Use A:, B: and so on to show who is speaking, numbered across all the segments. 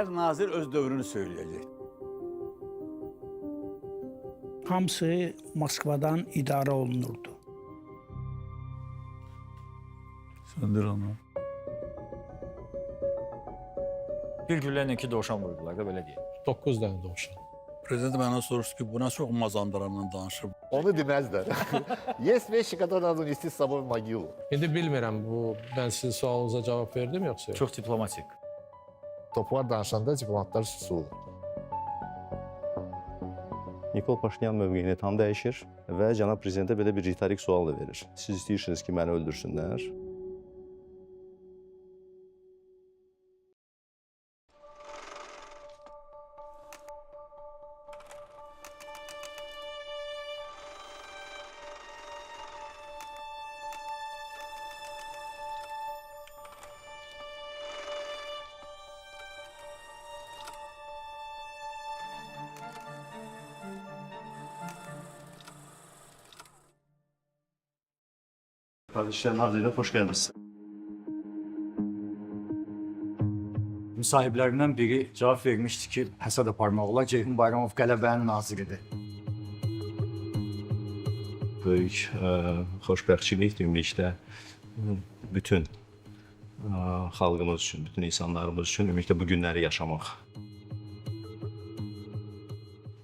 A: Hər nazir öz dövrünü söyləyəcək.
B: Hamısı Moskvadan idarə olunurdu.
A: Söndür onu.
C: Bir güllə iki dovşan vurdular da belə deyək.
D: 9 dənə dovşan.
A: Prezident məndən soruşdu ki, buna çox mazandıranla danışır.
E: Onu deməzlər. Есть вещи, которые надо унести с собой в могилу.
D: İndi bilmirəm, mən sizin sualınıza cavab verdim yoxsa yox?
C: Çox diplomatik.
E: Toplar danışanda diplomatlar susurlar.
F: Nikol Paşinyan mövqeyini tam dəyişir və cənab prezidentə belə bir ritorik sual da verir. Siz istəyirsiniz ki, məni öldürsünlər. Kardeşler Nazir'e hoş geldiniz.
C: Müsahiblərindən biri cavab vermişdi ki, Həsəd Aparmaoğlu Ceyhun Bayramov qələbənin naziridir.
F: Böyük xoşbəxtçilik ümumilikdə bütün xalqımız üçün, bütün insanlarımız üçün ümumilikdə bu günləri yaşamaq.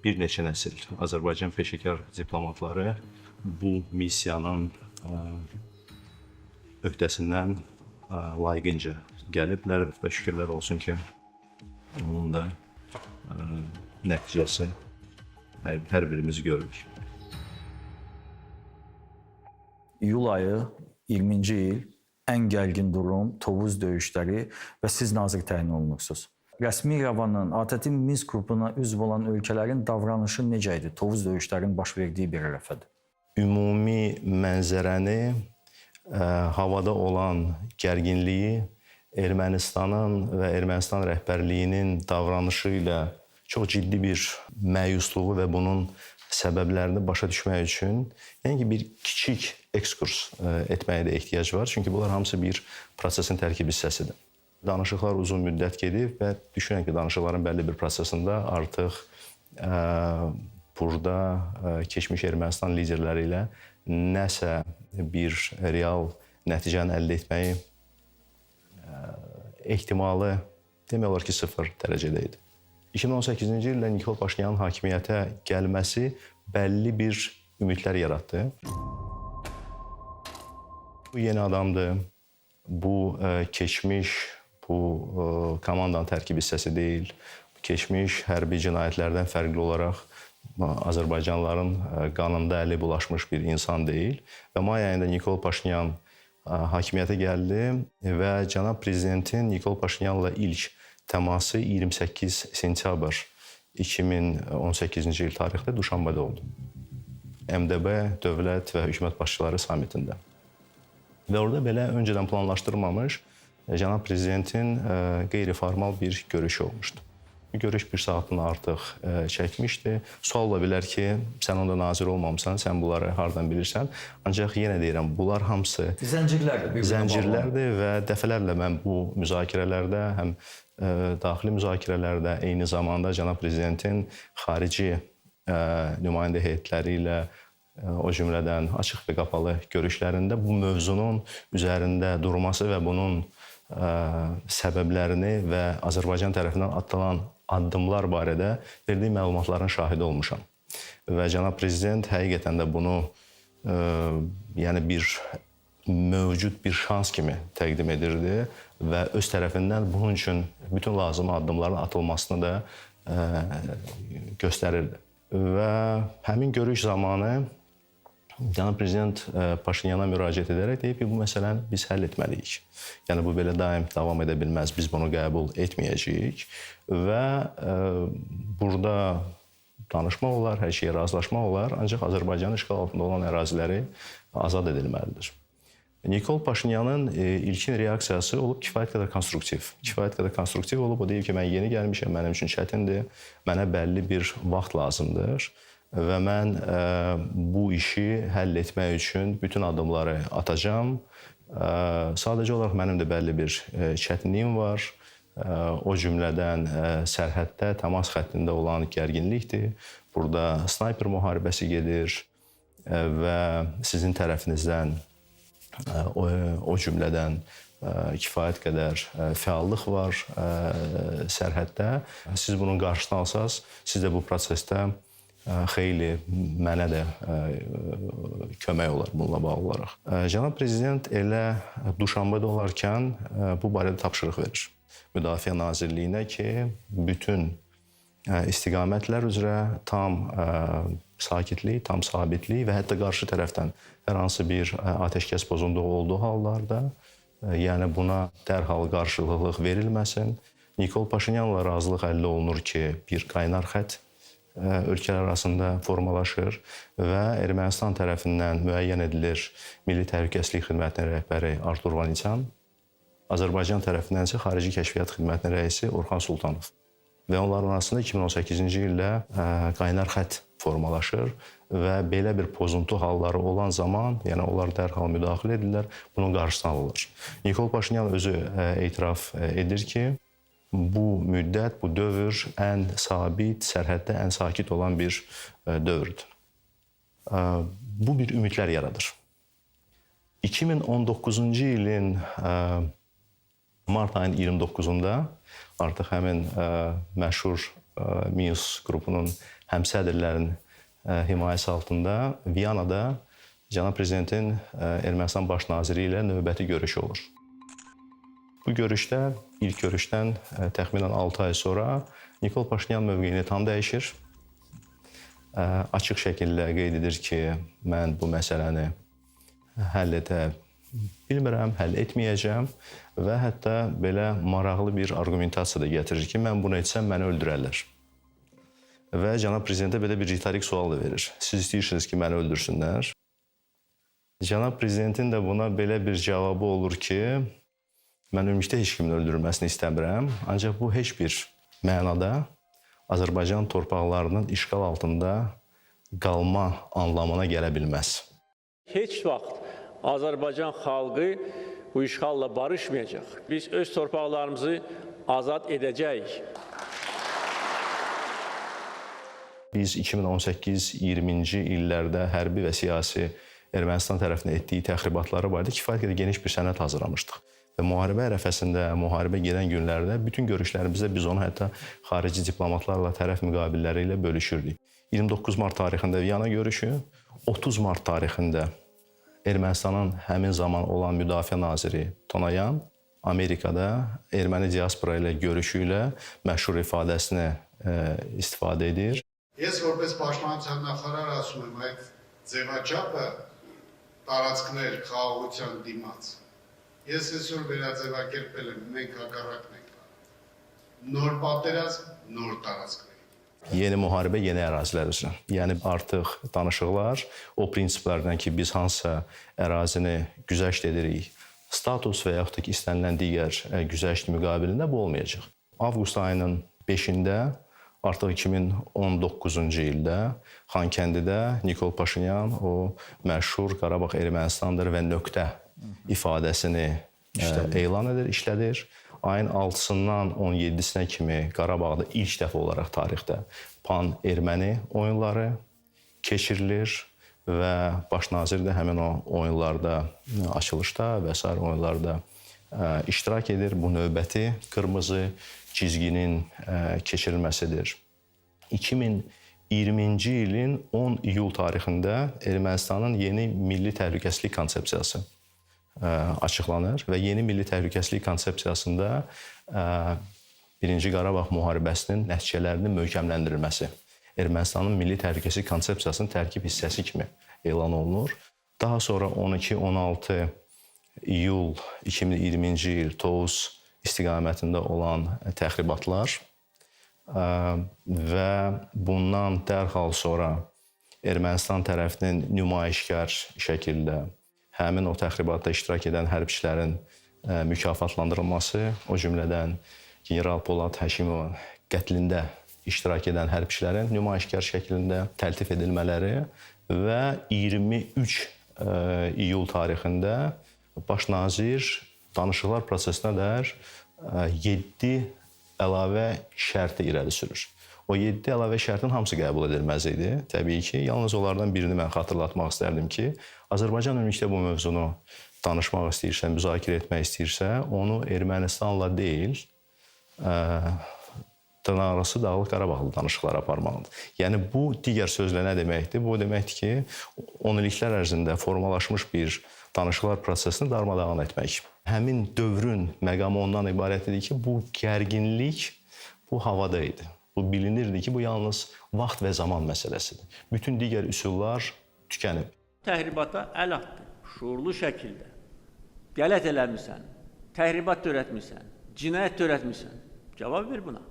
F: Bir neçə nəsil Azərbaycan peşəkar diplomatları bu missiyanın öhdəsindən layiqincə gəliblər və şükürlər olsun ki, onun da nəticəsi hər birimiz görürük.
C: İyul ayı 20-ci il ən gərgin durum, Tovuz döyüşləri və siz nazir təyin olunursunuz. Rəsmi İrəvanın, ATƏT-in Minsk qrupuna üzv olan ölkələrin davranışı necə idi? Tovuz döyüşlərinin baş verdiyi bir ərəfədir.
F: Ümumi mənzərəni, havada olan gərginliyi, Ermənistanın və Ermənistan rəhbərliyinin davranışı ilə çox ciddi bir məyusluğu və bunun səbəblərini başa düşmək üçün bir kiçik ekskurs etməyə də ehtiyac var. Çünki bunlar hamısı bir prosesin tərkib hissəsidir. Danışıqlar uzun müddət gedib və düşünək ki, danışıqların bəlli bir prosesində artıq burada keçmiş Ermənistan liderləri ilə nəsə bir real nəticəni əldə etməyi ehtimalı demək olar ki, 0 dərəcədə idi. 2018-ci ildə Nikol Paşinyanın hakimiyyətə gəlməsi bəlli bir ümidlər yaratdı. Bu yeni adamdır, bu keçmiş, bu komandanın tərkib hissəsi deyil. Keçmiş hərbi cinayətlərdən fərqli olaraq Azərbaycanlıların qanında əli bulaşmış bir insan deyil. Və may ayında Nikol Paşinyan hakimiyyətə gəldi və cənab prezidentin Nikol Paşinyanla ilk təması 28 sentyabr 2018-ci il tarixdə Duşanbədə oldu. MDB dövlət və hökumət başçıları samitində. Və orada belə öncədən planlaşdırılmamış cənab prezidentin qeyri-formal bir görüşü olmuşdu. Bu görüş bir saatını artıq çəkmişdi. Sual ola bilər ki, sən onda nazir olmamısan, sən bunları hardan bilirsən. Ancaq yenə deyirəm, bunlar hamısı zəncirlərdir və dəfələrlə mən bu müzakirələrdə, həm daxili müzakirələrdə, eyni zamanda cənab prezidentin xarici nümayəndə heyətləri ilə o cümlədən açıq və qapalı görüşlərində bu mövzunun üzərində durması və bunun səbəblərini və Azərbaycan tərəfindən atılan addımlar barədə verdiyi məlumatların şahidi olmuşam. Və cənab prezident həqiqətən də bunu bir mövcud bir şans kimi təqdim edirdi və öz tərəfindən bunun üçün bütün lazım addımların atılmasını da göstərirdi. Və həmin görüş zamanı cənab prezident Paşinyana müraciət edərək deyib ki, bu məsələni biz həll etməliyik. Yəni, bu belə daim davam edə bilməz, biz bunu qəbul etməyəcəyik və burada danışmaq olar, hər şeyə razılaşmaq olar, ancaq Azərbaycanın işğal altında olan əraziləri azad edilməlidir. Nikol Paşinyanın ilkin reaksiyası olub kifayət qədər konstruktiv. Kifayət qədər konstruktiv olub, o deyib ki, mən yeni gəlmişəm, mənim üçün çətindir, mənə bəlli bir vaxt lazımdır və mən bu işi həll etmək üçün bütün addımları atacağam. Sadəcə olaraq mənim də bəlli bir çətinliyim var. o cümlədən sərhəddə, təmas xəttində olan gərginlikdir. Burada snayper müharibəsi gedir və sizin tərəfinizdən o cümlədən kifayət qədər fəallıq var sərhəddə. Siz bunun qarşısını alsaz, siz də bu prosesdə xeyli mənə də kömək olar bununla bağlı olaraq. Cənab Prezident elə Duşanbədə olarkən bu barədə tapşırıq verir Müdafiə Nazirliyinə ki, bütün istiqamətlər üzrə tam sakitlik, tam sabitlik və hətta qarşı tərəfdən hər hansı bir atəşkəs pozuntusu olduğu hallarda, yəni buna dərhal qarşılıqlıq verilməsin. Nikol Paşinyanla razılıq əldə olunur ki, bir qaynar xətt ölkələr arasında formalaşır və Ermənistan tərəfindən müəyyən edilir Milli Təhlükəsizlik Xidmətinin rəhbəri Artur Vaniçan, Azərbaycan tərəfindən isə Xarici Kəşfiyyat Xidmətinin rəisi Orxan Sultanov. Və onların arasında 2018-ci ildə qaynar xətt formalaşır və belə bir pozuntu halları olan zaman, yəni onlar dərhal müdaxilə edirlər, bunun qarşısını alırlar. Nikol Paşinyan özü etiraf edir ki, bu müddət, bu dövr ən sabit, sərhəddə ən sakit olan bir dövrdür. Bu bir ümidlər yaradır. 2019-cu ilin mart ayının 29-unda artıq həmin məşhur Minsk qrupunun həmsədrlərin himayəsi altında Viyanada Cənab Prezidentin Ermənistan baş naziri ilə növbəti görüşü olur. Bu görüşdə, ilk görüşdən təxminən 6 ay sonra Nikol Paşinyan mövqeyini tam dəyişir. Açıq şəkildə qeyd edir ki, mən bu məsələni həll edə bilmirəm, həll etməyəcəm və hətta belə maraqlı bir argumentasiya da gətirir ki, mən bunu etsəm məni öldürərlər. Və Cənab Prezidentə belə bir ritorik sual da verir. Siz istəyirsiniz ki, məni öldürsünlər. Cənab Prezidentin də buna belə bir cavabı olur ki, mən ümumiyyətlə heç kimin öldürülməsini istəmirəm, ancaq bu heç bir mənada Azərbaycan torpaqlarının işğal altında qalma anlamına gələ bilməz.
G: Heç vaxt Azərbaycan xalqı bu işğalla barışmayacaq. Biz öz torpaqlarımızı azad edəcəyik.
F: Biz 2018-20-ci illərdə hərbi və siyasi Ermənistan tərəfindən etdiyi təxribatları barədə kifayət qədər geniş bir sənəd hazırlamışdıq. Və müharibə ərəfəsində, müharibə gedən günlərdə bütün görüşlərimizdə biz onu hətta xarici diplomatlarla, tərəf müqabilləri ilə bölüşürdük. 29 mart tarixində Viyana görüşü, 30 mart tarixində Ermənistanın həmin zaman olan müdafiə naziri Tonayan Amerikada erməni diaspora ilə görüşü ilə məşhur ifadəsini istifadə edir.
H: Ես որպես պաշտպանության նախարար ասում եմ, այդ ձևաչափը տարածքներ խաղաղության դիմաց Ես այսօր վերաձևակերպել եմ, մենք հակառակն ենք անում։ Նոր պատերազմ, նոր տարածքներ։
F: Yeni müharibə, yeni ərazilər üzrə. Yəni artıq danışıqlar o prinsiplərdən ki, biz hansısa ərazini güzəşt edirik, status və yaxud da ki, istənilən digər güzəşt müqabilində bu olmayacaq. Avqust ayının 5-də artıq 2019-cu ildə Xankəndidə Nikol Paşinyan o məşhur Qarabağ Ermənistandır və nöqtə ifadəsini elan edir, işlədir. Ayın 6-sından 17-sinə kimi Qarabağda ilk dəfə olaraq tarixdə pan-erməni oyunları keçirilir və baş nazir də həmin o oyunlarda, açılışda və s. oyunlarda iştirak edir. Bu növbəti qırmızı çizginin keçirilməsidir. 2020-ci ilin 10 iyul tarixində Ermənistanın yeni milli təhlükəsizlik konsepsiyası açıqlanır və yeni milli təhlükəsizlik konsepsiyasında Birinci Qarabağ müharibəsinin nəticələrinin möhkəmləndirilməsi Ermənistanın milli təhlükəsizlik konsepsiyasının tərkib hissəsi kimi elan olunur. Daha sonra 12-16 iyul 2020-ci il Tovuz istiqamətində olan təxribatlar və bundan dərhal sonra Ermənistan tərəfinin nümayişkar şəkildə həmin o təxribatda iştirak edən hərbçilərin mükafatlandırılması, o cümlədən General Polad Həşimovun qətlində iştirak edən hərbçilərin nümayişkar şəklində təltif edilmələri və 23 iyul tarixində baş nazir danışıqlar prosesinə dair 7 əlavə şərti irəli sürür. O 7 əlavə şərtin hamısı qəbul edilməz idi. Təbii ki, yalnız onlardan birini mən xatırlatmaq istərdim ki, Azərbaycan ümumilikdə bu mövzunu danışmaq istəyirsə, müzakirə etmək istəyirsə, onu Ermənistanla deyil, dırnaqarası Dağlıq Qarabağlı danışıqlar aparmalıdır. Yəni, bu digər sözlə nə deməkdir? Bu deməkdir ki, 10 illiklər ərzində formalaşmış bir danışıqlar prosesini darmadağın etmək. Həmin dövrün məqamı ondan ibarət idi ki, bu gərginlik bu havada idi. Bu bilinirdi ki, bu yalnız vaxt və zaman məsələsidir. Bütün digər üsullar tükənib.
G: Təhribata əl atdı, şuurlu şəkildə. Qələt eləmirsən, təhribat törətmirsən, cinayət törətmirsən. Cavab ver buna.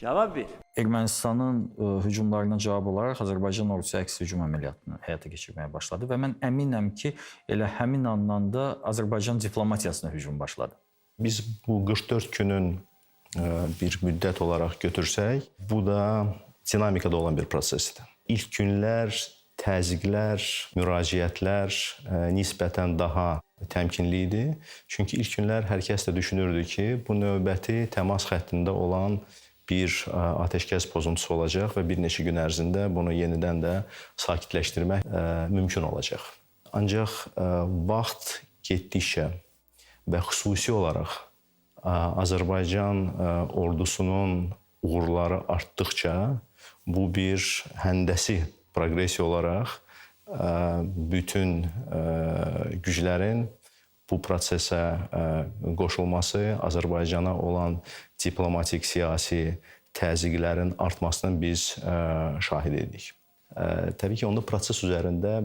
G: Cavab ver.
C: Ermənistanın hücumlarına cavab olaraq Azərbaycan ordusu əks hücum əməliyyatını həyata keçirməyə başladı və mən əminəm ki, elə həmin andan da Azərbaycan diplomatiyasına hücum başladı.
F: Biz bu 44 günün bir müddət olaraq götürsək, bu da dinamikada olan bir prosesdir. İlk günlər, təzyiqlər, müraciətlər nisbətən daha təmkinli idi. Çünki ilk günlər hər kəs də düşünürdü ki, bu növbəti təmas xəttində olan bir atəşkəs pozuntusu olacaq və bir neçə gün ərzində bunu yenidən də sakitləşdirmək mümkün olacaq. Ancaq vaxt getdikcə və xüsusi olaraq Azərbaycan ordusunun uğurları artdıqca bu bir həndəsi proqressiya olaraq bütün güclərin bu prosesə qoşulması, Azərbaycana olan diplomatik, siyasi təzyiqlərin artmasının biz şahid edik. Təbii ki, onda proses üzərində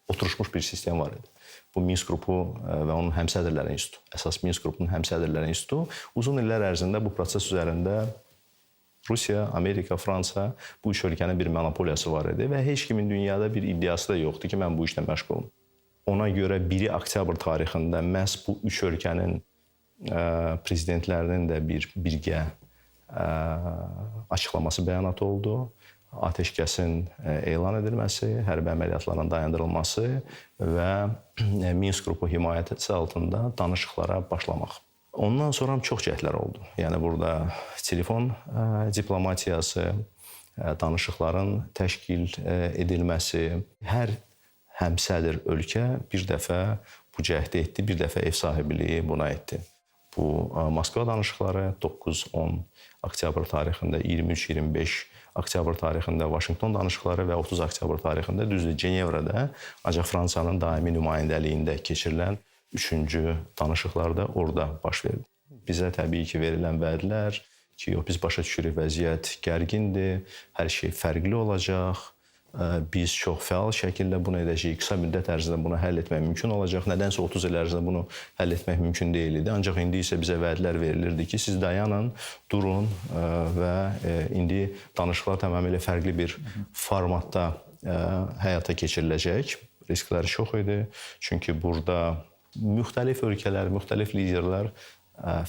F: oturmuş bir sistem var idi. Bu Minsk qrupu və onun həmsədrləri institutu, əsas Minsk qrupunun həmsədrləri institutu uzun illər ərzində bu proses üzərində Rusiya, Amerika, Fransa bu üç ölkənin bir monopoliyası var idi və heç kimin dünyada bir iddiası da yoxdur ki, mən bu işlə məşğulum. Ona görə 1 oktyabr tarixində məhz bu üç ölkənin prezidentlərinin də birgə açıqlaması bəyanatı oldu. Atəşkəsin elan edilməsi, hərbi əməliyyatların dayandırılması və Minsk qrupu himayəsi altında danışıqlara başlamaq. Ondan sonra çox cəhdlər oldu. Yəni burada telefon diplomatiyası, danışıqların təşkil edilməsi, hər həmsədr ölkə bir dəfə bu cəhdi etdi, bir dəfə ev sahibliyi buna etdi. Bu Moskva danışıqları 9-10 oktyabr tarixində, 23-25 oktyabr tarixində Vaşinqton danışıqları və 30 oktyabr tarixində düzdür Cenevrədə, ancaq Fransanın daimi nümayəndəliyində keçirilən 3-cü danışıqlar da orada baş verdi. Bizə təbii ki, verilən vədlər ki, biz başa düşürük vəziyyət gərgindir, hər şey fərqli olacaq, biz çox fəal şəkildə bunu edəcəyik, qısa müddət ərzində bunu həll etmək mümkün olacaq. Nədənsə 30 il ərzində bunu həll etmək mümkün deyil idi. Ancaq indi isə bizə vədlər verilirdi ki, siz dayanın, durun və indi danışıqlar tamamilə fərqli bir formatda həyata keçiriləcək. Riskləri çox idi. Çünki burada müxtəlif ölkələr, müxtəlif liderlər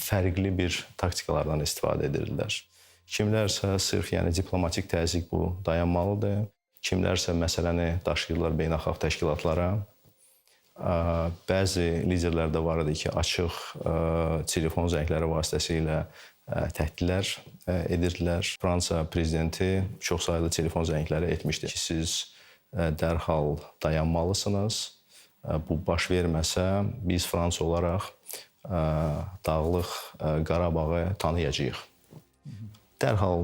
F: fərqli bir taktikalardan istifadə edirlər. Kimlərsə sırf diplomatik təzyiq bu dayanmalıdır. Kimlərsə məsələni daşıyırlar beynəlxalq təşkilatlara. Bəzi liderlər də var idi ki, açıq telefon zəngləri vasitəsilə təhdidlər edirdilər. Fransa prezidenti çox saylı telefon zəngləri etmişdi ki, siz dərhal dayanmalısınız. Bu baş verməsə, biz Fransa olaraq Dağlıq Qarabağı tanıyacağıq. Dərhal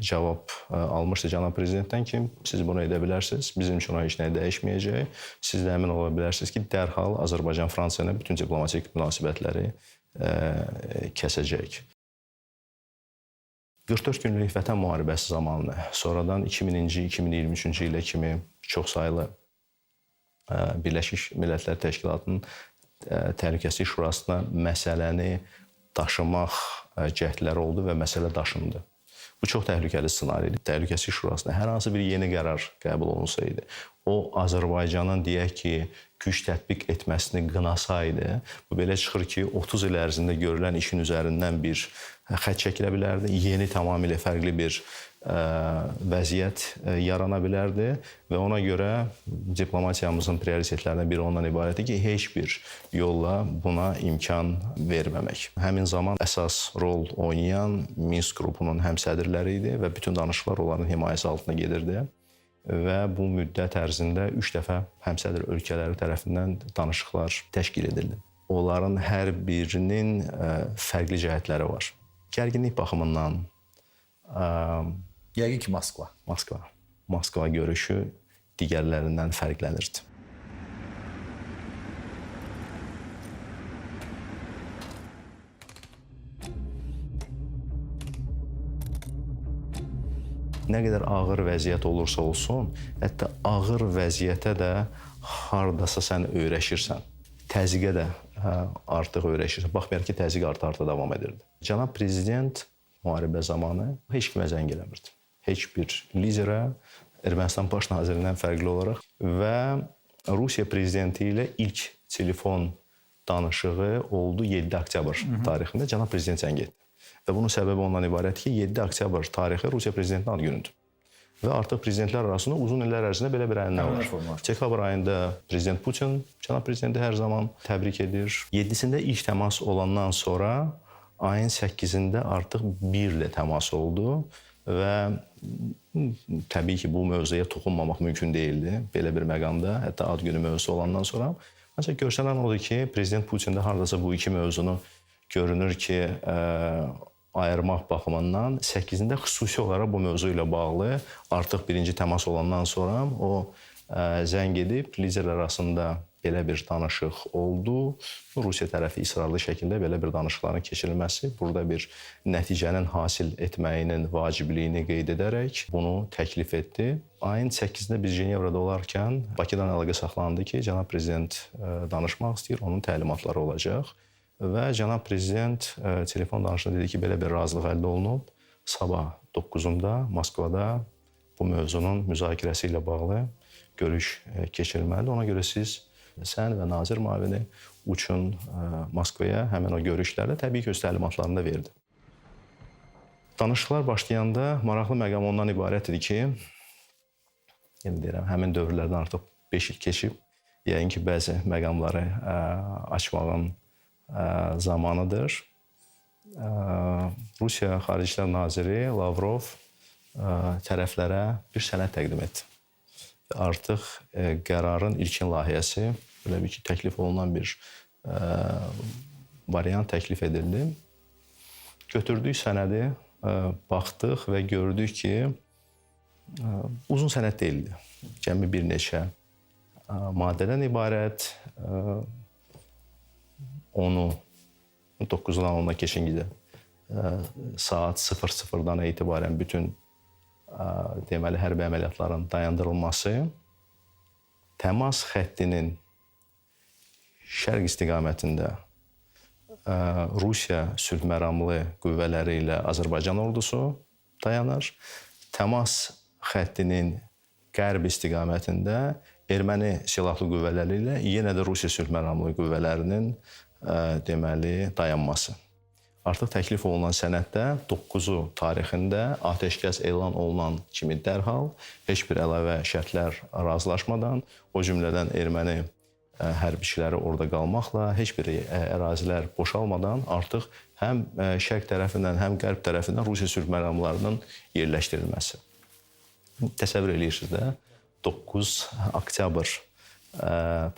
F: cavab almışdı cənab prezidentdən ki, siz bunu edə bilərsiniz, bizim üçün o heç nəyə dəyişməyəcək. Siz də əmin ola bilərsiniz ki, dərhal Azərbaycan-Fransa ilə bütün diplomatik münasibətləri kəsəcək. 44 günlük Vətən müharibəsi zamanı, sonradan 2000-ci, 2023-cü ilə kimi çox saylı Birləşmiş Millətlər Təşkilatının Təhlükəsizlik Şurasına məsələni daşımaq cəhdləri oldu və məsələ daşındı. Bu çox təhlükəli ssenaridir. Təhlükəsizlik Şurasına hər hansı bir yeni qərar qəbul olunsaydı, o Azərbaycanın deyək ki, güc tətbiq etməsini qınasaydı, bu belə çıxır ki, 30 il ərzində görülən işin üzərindən bir xətt çəkilə bilərdi. Yeni tamamilə fərqli bir vəziyyət yarana bilərdi və ona görə diplomatiyamızın prioritetlərindən biri ondan ibarətdir ki, heç bir yolla buna imkan verməmək. Həmin zaman əsas rol oynayan Minsk qrupunun həmsədrləri idi və bütün danışıqlar onların himayəsi altında gedirdi və bu müddət ərzində 3 dəfə həmsədr ölkələri tərəfindən danışıqlar təşkil edildi. Onların hər birinin fərqli cəhətləri var. Gərginlik baxımından
C: Yəqin ki, Moskva.
F: Moskva görüşü digərlərindən fərqlənirdi. Nə qədər ağır vəziyyət olursa olsun, hətta ağır vəziyyətə də hardasa sən öyrəşirsən. Təzyiqə də artıq öyrəşirsən. Baxmayaraq ki, təzyiq arta-arta davam edirdi. Cənab Prezident müharibə zamanı heç kimə zəng eləmirdi. Heç bir liderə, Ermənistan baş nazirindən fərqli olaraq və Rusiya prezidenti ilə ilk telefon danışığı oldu 7 oktyabr tarixində. Cənab Prezident zəng etdi. Və bunun səbəbi ondan ibarət ki, 7 oktyabr tarixi Rusiya prezidentinin ad günüdür. Və artıq prezidentlər arasında uzun illər ərzində belə bir ənənə var. Dekabr ayında prezident Putin cənab prezidenti hər zaman təbrik edir. 7-sində ilk təmas olandan sonra ayın 8-də artıq birlə təmas oldu və təbii ki, bu mövzuya toxunmamaq mümkün deyildi belə bir məqamda, hətta ad günü mövzusu olandan sonra. Ancaq görsənən odur ki, prezident Putin də hardasa bu iki mövzunu görünür ki, ayırmaq baxımından 8-də xüsusi olaraq bu mövzu ilə bağlı artıq birinci təmas olandan sonra o zəng edib liderlər arasında belə bir danışıq oldu. Rusiya tərəfi israrlı şəkildə belə bir danışıqların keçirilməsi burada bir nəticənin hasil etməyinin vacibliyini qeyd edərək bunu təklif etdi. Ayın 8-də biz Cenevrada olarkən Bakıdan əlaqə saxlandı ki, cənab prezident danışmaq istəyir, onun təlimatları olacaq. Və cənab prezident telefon danışığında dedi ki, belə bir razılıq əldə olunub. Sabah 9-da Moskvada bu mövzunun müzakirəsi ilə bağlı görüş keçirilməlidir. Ona görə sən və nazir müavini uçun Moskvaya, həmin o görüşlərdə təbii ki, öz təlimatlarını da verdi. Danışıqlar başlayanda maraqlı məqam ondan ibarət idi ki, həmin dövrlərdən artıq 5 il keçib, yəqin ki, bəzi məqamları açmağın zamanıdır. Rusiya Xaricilər Naziri Lavrov tərəflərə bir sənəd təqdim etdi. Artıq qərarın ilkin layihəsi, belə bir ki, təklif olunan bir variant təklif edildi. Götürdük sənədi, baxdıq və gördük ki, uzun sənəd deyildi. Cəmi bir neçə maddədən ibarət. Onu 9-dan 10-da keçingidə saat 00-dan etibarən bütün deməli hərbi əməliyyatların dayandırılması, təmas xəttinin şərq istiqamətində Rusiya sülh məramlı qüvvələri ilə Azərbaycan ordusu dayanır. Təmas xəttinin qərb istiqamətində erməni silahlı qüvvələri ilə yenə də Rusiya sülh məramlı qüvvələrinin deməli dayanması. Artıq təklif olunan sənəddə 9-u tarixində atəşkəs elan olunan kimi dərhal heç bir əlavə şərtlər razılaşmadan, o cümlədən erməni hərbiçiləri orada qalmaqla, heç bir ərazilər boşalmadan artıq həm şərq tərəfindən, həm qərb tərəfindən Rusiya sülh məramlarının yerləşdirilməsi. Təsəvvür edirsiniz də, 9 oktyabr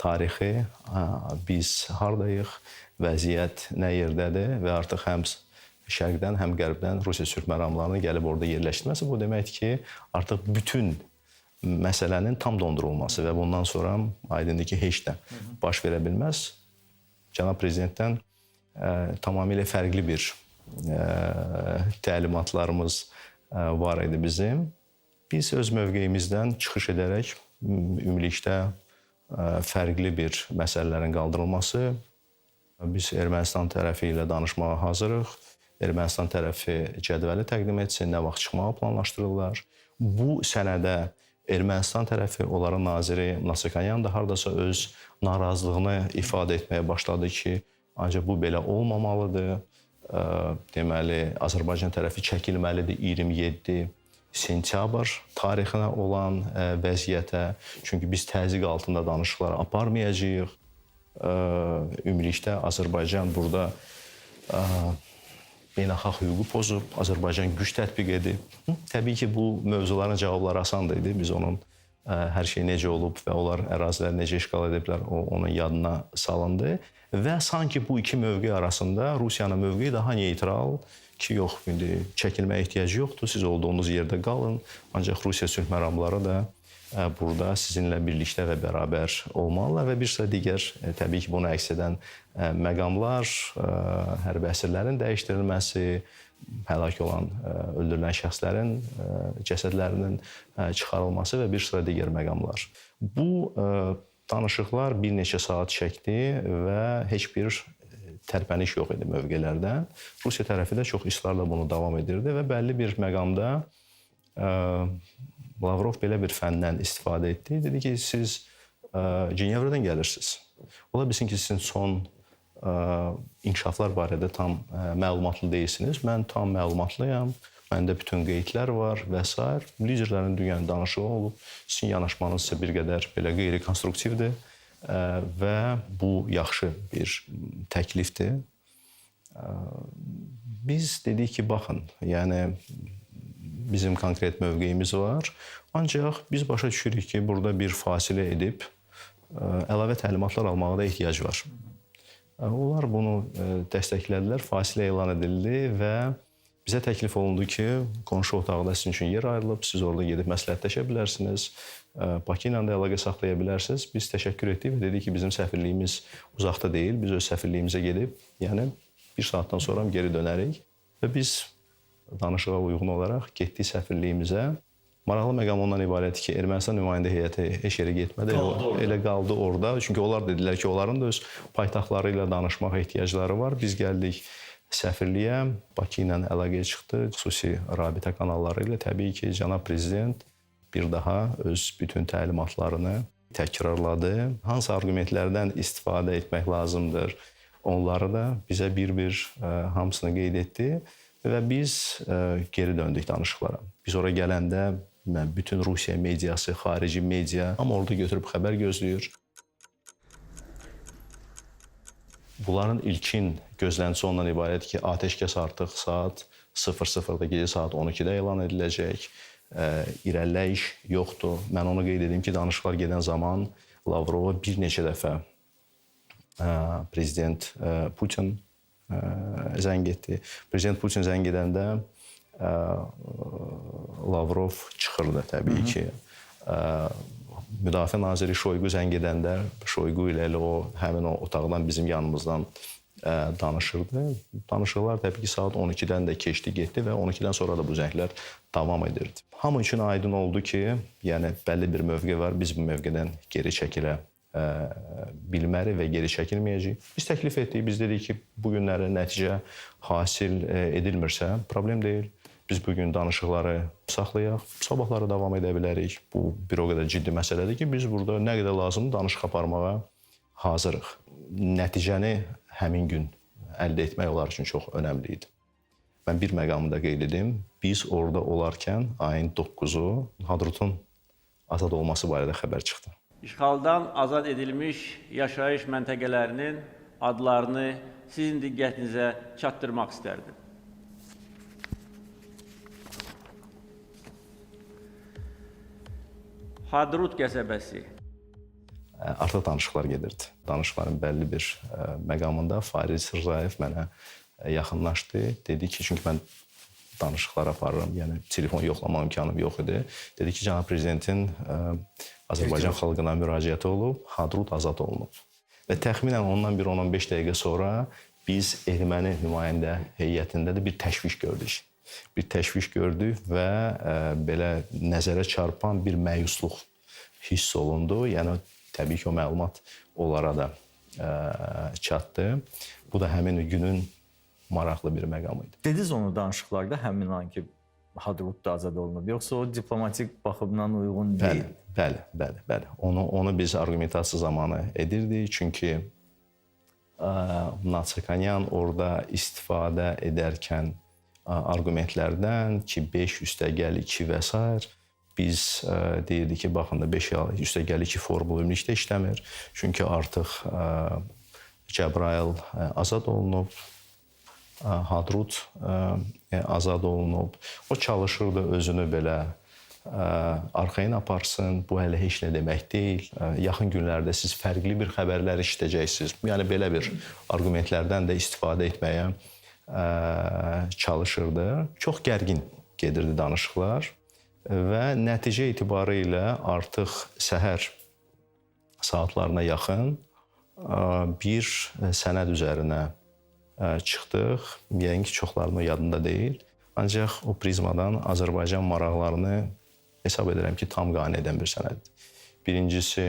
F: tarixi biz hardayıq, vəziyyət nə yerdədir və artıq həm şərqdən, həm qərbdən Rusiya sülh məramlarını gəlib orada yerləşdirməsi bu deməkdir ki, artıq bütün məsələnin tam dondurulması və bundan sonra aydındır ki, heç də baş verə bilməz. Cənab prezidentdən tamamilə fərqli bir təlimatlarımız var idi bizim. Biz öz mövqeyimizdən çıxış edərək ümumilikdə fərqli bir məsələlərin qaldırılması, biz Ermənistan tərəfi ilə danışmağa hazırıq. Ermənistan tərəfi cədvəli təqdim etsin, nə vaxt çıxmağı planlaşdırırlar. Bu sənədə Ermənistan tərəfi, onların naziri Nasakanyan da hardasa öz narazılığını ifadə etməyə başladı ki, ancaq bu belə olmamalıdır. Deməli, Azərbaycan tərəfi çəkilməlidir 27 sentyabr tarixinə olan vəziyyətə. Çünki biz təzyiq altında danışıqlar aparmayacağıq. Ümumilikdə Azərbaycan burada beynəlxalq hüququ pozub, Azərbaycan güc tətbiq edib. Təbii ki, bu mövzuların cavabları asan idi. Biz onun hər şey necə olub və onlar ərazilər necə işğal ediblər, onun yadına salındı. Və sanki bu iki mövqe arasında Rusiyanın mövqeyi daha neytral ki, yox, indi çəkilməyə ehtiyacı yoxdur, siz olduğunuz yerdə qalın. Ancaq Rusiya sülh məramları da burada sizinlə birlikdə və bərabər olmalılar və bir sıra digər, təbii ki, bunu əks edən məqamlar, hərbi əsirlərin dəyişdirilməsi, həlak olan, öldürülən şəxslərin cəsədlərinin çıxarılması və bir sıra digər məqamlar. Bu danışıqlar bir neçə saat çəkdi və heç bir tərpəniş yox idi mövqelərdən. Rusiya tərəfi də çox israrla bunu davam edirdi və bəlli bir məqamda Lavrov belə bir fəndən istifadə etdi. Dedi ki, siz Cenevrədən gəlirsiniz. Ola bilsin ki, sizin son inkişaflar barədə tam məlumatlı deyilsiniz. Mən tam məlumatlıyam. Məndə bütün qeydlər var və s. Liderlərin dünyanın danışığı olub. Sizin yanaşmanız isə bir qədər belə qeyri-konstruktivdir və bu yaxşı bir təklifdir. Biz dedik ki, baxın, yəni bizim konkret mövqeyimiz var. Ancaq biz başa düşürük ki, burada bir fasilə edib əlavə təlimatlar almağa da ehtiyac var. Onlar bunu dəstəklədilər, fasilə elan edildi və bizə təklif olundu ki, qonşu otaqda sizin üçün yer ayrılıb, siz orada gedib məsləhətləşə bilərsiniz, Bakı ilə də əlaqə saxlaya bilərsiniz. Biz təşəkkür etdik və dedik ki, bizim səfirliyimiz uzaqda deyil, biz öz səfirliyimizə gedib, yəni bir saatdan sonra geri dönərik və biz danışığa uyğun olaraq getdik səfirliyimizə. Maraqlı məqam ondan ibarətdir ki, Ermənistan nümayəndə heyəti heç yerə getmədi, elə qaldı orada. Çünki onlar dedilər ki, onların da öz paytaxtları ilə danışmaq ehtiyacları var. Biz gəldik səfirliyə, Bakı ilə əlaqəyə çıxdı, xüsusi rabitə kanalları ilə. Təbii ki, cənab prezident bir daha öz bütün təlimatlarını təkrarladı. Hansı arqumentlərdən istifadə etmək lazımdır, onları da bizə bir-bir hamısını qeyd etdi və biz geri döndük danışıqlara. Biz ora gələndə bütün Rusiya mediası, xarici media, amma orada götürüb xəbər gözləyir. Bunların ilkin gözləntisi ondan ibarətdir ki, atəşkəs artıq saat 00-da, gecə saat 12-də elan ediləcək. İrəliləyiş yoxdur. Mən onu qeyd edim ki, danışıqlar gedən zaman Lavrova bir neçə dəfə prezident Putin zəng etdi. Prezident Putin zəng edəndə Lavrov çıxırdı təbii ki. Müdafiə naziri Şoyqu zəng edəndə Şoyqu ilə elə həmin o otaqdan bizim yanımızdan danışırdı. Danışıqlar təbii ki, saat 12-dən də keçdi, getdi və 12-dən sonra da bu zənglər davam edirdi. Hamı üçün aydın oldu ki, yəni bəlli bir mövqe var, biz bu mövqedən geri çəkilə bilməli və geri çəkilməyəcəyik. Biz təklif etdik, biz dedik ki, bu günləri nəticə hasil edilmirsə, problem deyil. Biz bugün danışıqları saxlayaq, sabahları davam edə bilərik. Bu bir o qədər ciddi məsələdir ki, biz burada nə qədər lazımdır danışıq aparmağa hazırıq. Nəticəni həmin gün əldə etmək onlar üçün çox önəmli idi. Mən bir məqamı da qeyd edim. Biz orada olarkən ayın 9-u Hadrutun azad olması barədə xəbər çıxdı.
G: İşğaldan azad edilmiş yaşayış məntəqələrinin adlarını sizin diqqətinizə çatdırmaq istərdim. Hadrut qəsəbəsi.
F: Artıq danışıqlar gedirdi. Danışıqların bəlli bir məqamında Fariz Rzayev mənə yaxınlaşdı. Dedi ki, çünki mən danışıqlar aparıram, yəni telefon yoxlama imkanım yox idi. Dedi ki, cənab prezidentin Azərbaycan xalqına müraciəti olub, Hadrut azad olunub. Və təxminən ondan bir 10-15 dəqiqə sonra biz erməni nümayəndə heyətində də bir təşviş gördük. Bir təşviş gördük və belə nəzərə çarpan bir məyusluq hiss olundu. Yəni, təbii ki, o məlumat onlara da çatdı. Bu da həmin günün maraqlı bir məqamı idi.
C: Dediniz onu danışıqlarda həmin an ki, Hadrut da azad olunub, yoxsa o diplomatik baxımdan uyğun deyil?
F: Bəli. Onu biz argumentasiya zamanı edirdik. Çünki Natsakanyan orada istifadə edərkən arqumentlərdən ki, 5 üstəgəl 2 və s. Biz deyirdik ki, baxın da 5 üstəgəl 2 formulu ümumilikdə işləmir. Çünki artıq Cəbrayıl azad olunub, Hadrut azad olunub. O çalışırdı özünü belə arxayın aparsın. Bu hələ heç nə demək deyil. Yaxın günlərdə siz fərqli bir xəbərlər eşidəcəksiniz. Yəni belə bir arqumentlərdən də istifadə etməyə çalışırdı. Çox gərgin gedirdi danışıqlar və nəticə etibarı ilə artıq səhər saatlarına yaxın bir sənəd üzərinə çıxdıq. Yəqin ki, çoxlarının yadında deyil. Ancaq o prizmadan Azərbaycan maraqlarını hesab edirəm ki, tam qane edən bir sənəddir. Birincisi,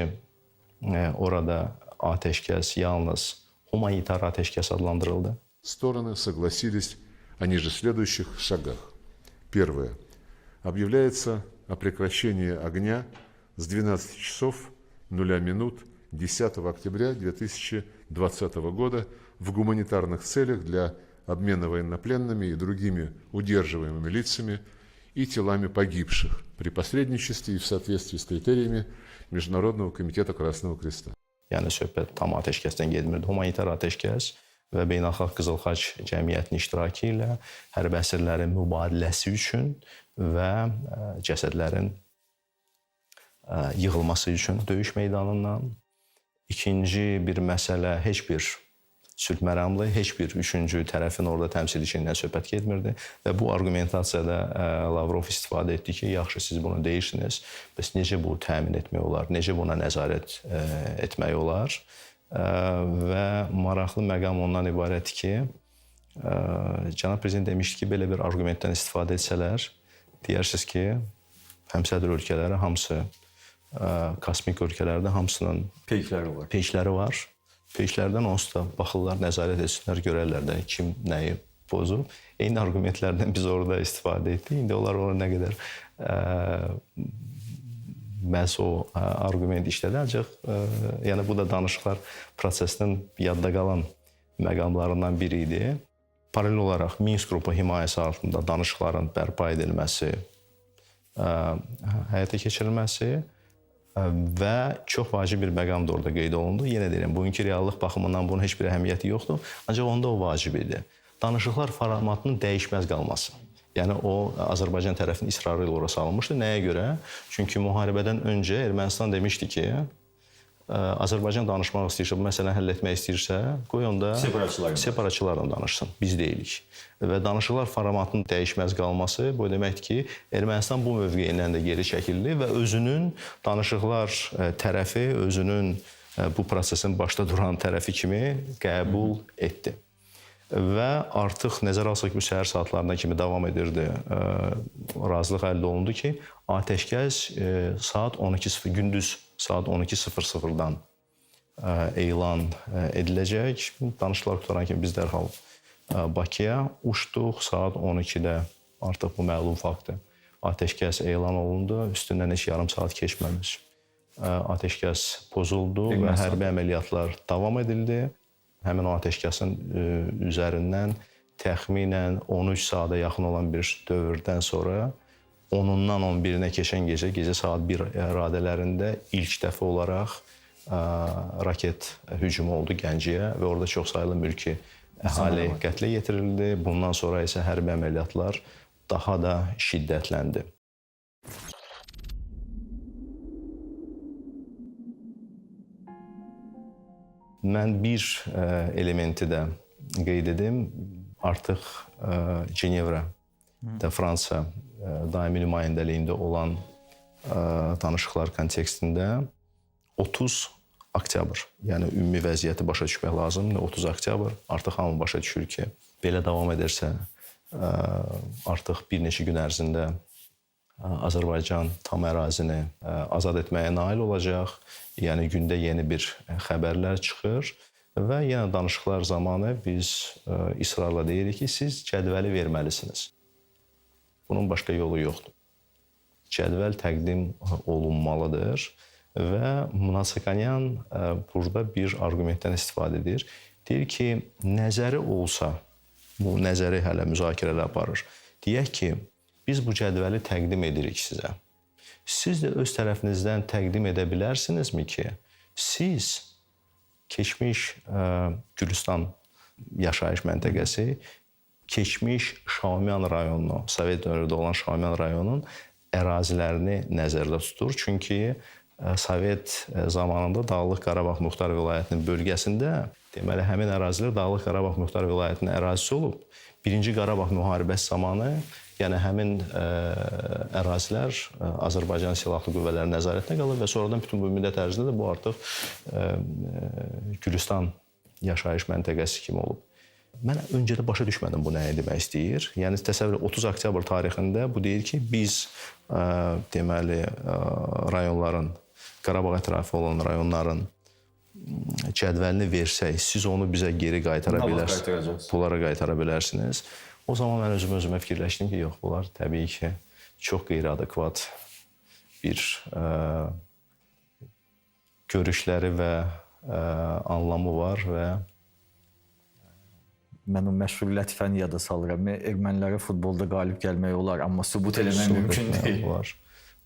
F: orada ateşkəs yalnız humanitar ateşkəs adlandırıldı.
I: Стороны согласились о ниже следующих шагах. Первое. Объявляется о прекращении огня с 12 часов 0 минут 10 октября 2020 года в гуманитарных целях для обмена военнопленными и другими удерживаемыми лицами и телами погибших при посредничестве и в соответствии с критериями Международного комитета Красного Креста.
F: Yəni söhbət tam ateşkəsdən getmirdi. Humanitar ateşkəs və Beynəlxalq Qızıl Xaç Cəmiyyətinin iştirakı ilə hərbi əsirlərin mübadiləsi üçün və cəsədlərin yığılması üçün döyüş meydanından. İkinci bir məsələ heç bir sülh məramlı, heç bir üçüncü tərəfin orada təmsilçisindən söhbət getmirdi və bu argumentasiyada Lavrov istifadə etdi ki, yaxşı siz bunu deyirsiniz, bəs necə bu təmin etmək olar, necə buna nəzarət etmək olar və maraqlı məqam ondan ibarətdir ki, Cənab Prezident demişdi ki, belə bir argumentdən istifadə etsələr, deyirsiniz ki, həmsədr ölkələri hamısı, kosmik ölkələrdə hamısının peykləri var. Peyklərdən onsuz da baxırlar, nəzarət etsinlər, görərlər də kim nəyi pozub. Eyni argumentlərdən biz orada istifadə etdik. İndi onlar ona nə qədər məhz o argument işlədi. Ancaq yəni bu da danışıqlar prosesinin yadda qalan məqamlarından biri idi. Paralel olaraq Minsk qrupu himayəsi altında danışıqların bərpa edilməsi, həyata keçirilməsi və çox vacib bir məqam da orada qeyd olundu. Yenə deyirəm, bugünkü reallıq baxımından bunun heç bir əhəmiyyəti yoxdur. Ancaq onda o vacib idi. Danışıqlar formatının dəyişməz qalması. Yəni o Azərbaycan tərəfinin israrı ilə ora salınmışdı. Nəyə görə? Çünki müharibədən öncə Ermənistan demişdi ki, Azərbaycan danışmaq istəyirsə, bu məsələni həll etmək istəyirsə, qoy onda separatçılarla danışsın. Biz deyilik. Və danışıqlar formatının dəyişməz qalması bu deməkdir ki, Ermənistan bu mövqeyindən də geri çəkildi və özünün danışıqlar tərəfi, özünün bu prosesin başda duran tərəfi kimi qəbul etdi. Və artıq nəzərə alsaq bu səhər saatlarına kimi davam edirdi. Razılıq əldə olundu ki, atəşkəs saat 12:00 gündüz saat 12:00-dan elan ediləcək. Danışıqlar qurtaran kimi biz dərhal Bakıya uçduq. Saat 12-də artıq bu məlum faktdır. Atəşkəs elan olundu. Üstündən heç yarım saat keçməmiş. Atəşkəs pozuldu və hərbi əməliyyatlar davam edildi. Həmin o atəşkəsin üzərindən təxminən 13 saata yaxın olan bir dövrdən sonra 10-undan 11-nə keçən gecə saat 1 radələrində ilk dəfə olaraq raket hücumu oldu Gəncəyə və orada çoxsaylı mülki əhali qətlə yetirildi. Bundan sonra isə hərbi əməliyyatlar daha da şiddətləndi. Mən bir elementi də qeyd edim. Artıq Cenevrədə Fransa daimi nümayəndəliyində olan danışıqlar kontekstində 30 oktyabr, yəni ümumi vəziyyəti başa düşmək lazımdır. 30 oktyabr artıq hamı başa düşür ki, belə davam edərsə artıq bir neçə gün ərzində Azərbaycan tam ərazini azad etməyə nail olacaq. Yəni gündə yeni bir xəbərlər çıxır və yenə danışıqlar zamanı biz israrla deyirik ki, siz cədvəli verməlisiniz. Bunun başqa yolu yoxdur. Cədvəl təqdim olunmalıdır və Mnatsakanyan burada bir arqumentdən istifadə edir. Deyir ki, nəzəri olsa bu nəzəri hələ müzakirələr aparır. Deyək ki, biz bu cədvəli təqdim edirik sizə. Siz də öz tərəfinizdən təqdim edə bilərsinizmi ki, siz keçmiş Gülüstan yaşayış məntəqəsi, keçmiş Şaumyan rayonunu, Sovet dövründə olan Şaumyan rayonunun ərazilərini nəzərdə tutur. Çünki Sovet zamanında Dağlıq Qarabağ Muxtar Vilayətinin bölgəsində deməli həmin ərazilər Dağlıq Qarabağ Muxtar Vilayətinin ərazisi olub. Birinci Qarabağ müharibəsi zamanı yəni həmin ərazilər Azərbaycan Silahlı Qüvvələrinin nəzarətinə qalır və sonradan bütün bu müddət ərzində də bu artıq Gülüstan yaşayış məntəqəsi kimi olub. Mən öncədə başa düşmədim bu nəyə demək istəyir. Yəni təsəvvür 30 oktyabr tarixində bu deyir ki, biz deməli rayonların, Qarabağ ətrafı olan rayonların cədvəlini versək, siz onu bizə geri qaytara bilərsiniz. Bunlara qaytara bilərsiniz. O zaman mən özümə fikirləşdim ki, yox, bunlar təbii ki, çox qeyri-adekvat bir görüşləri və anlamı var və
C: mən o məşhur lətifəni yada salıram. Ermənilərə futbolda qalib gəlmək olar, amma sübut eləmək mümkün deyil.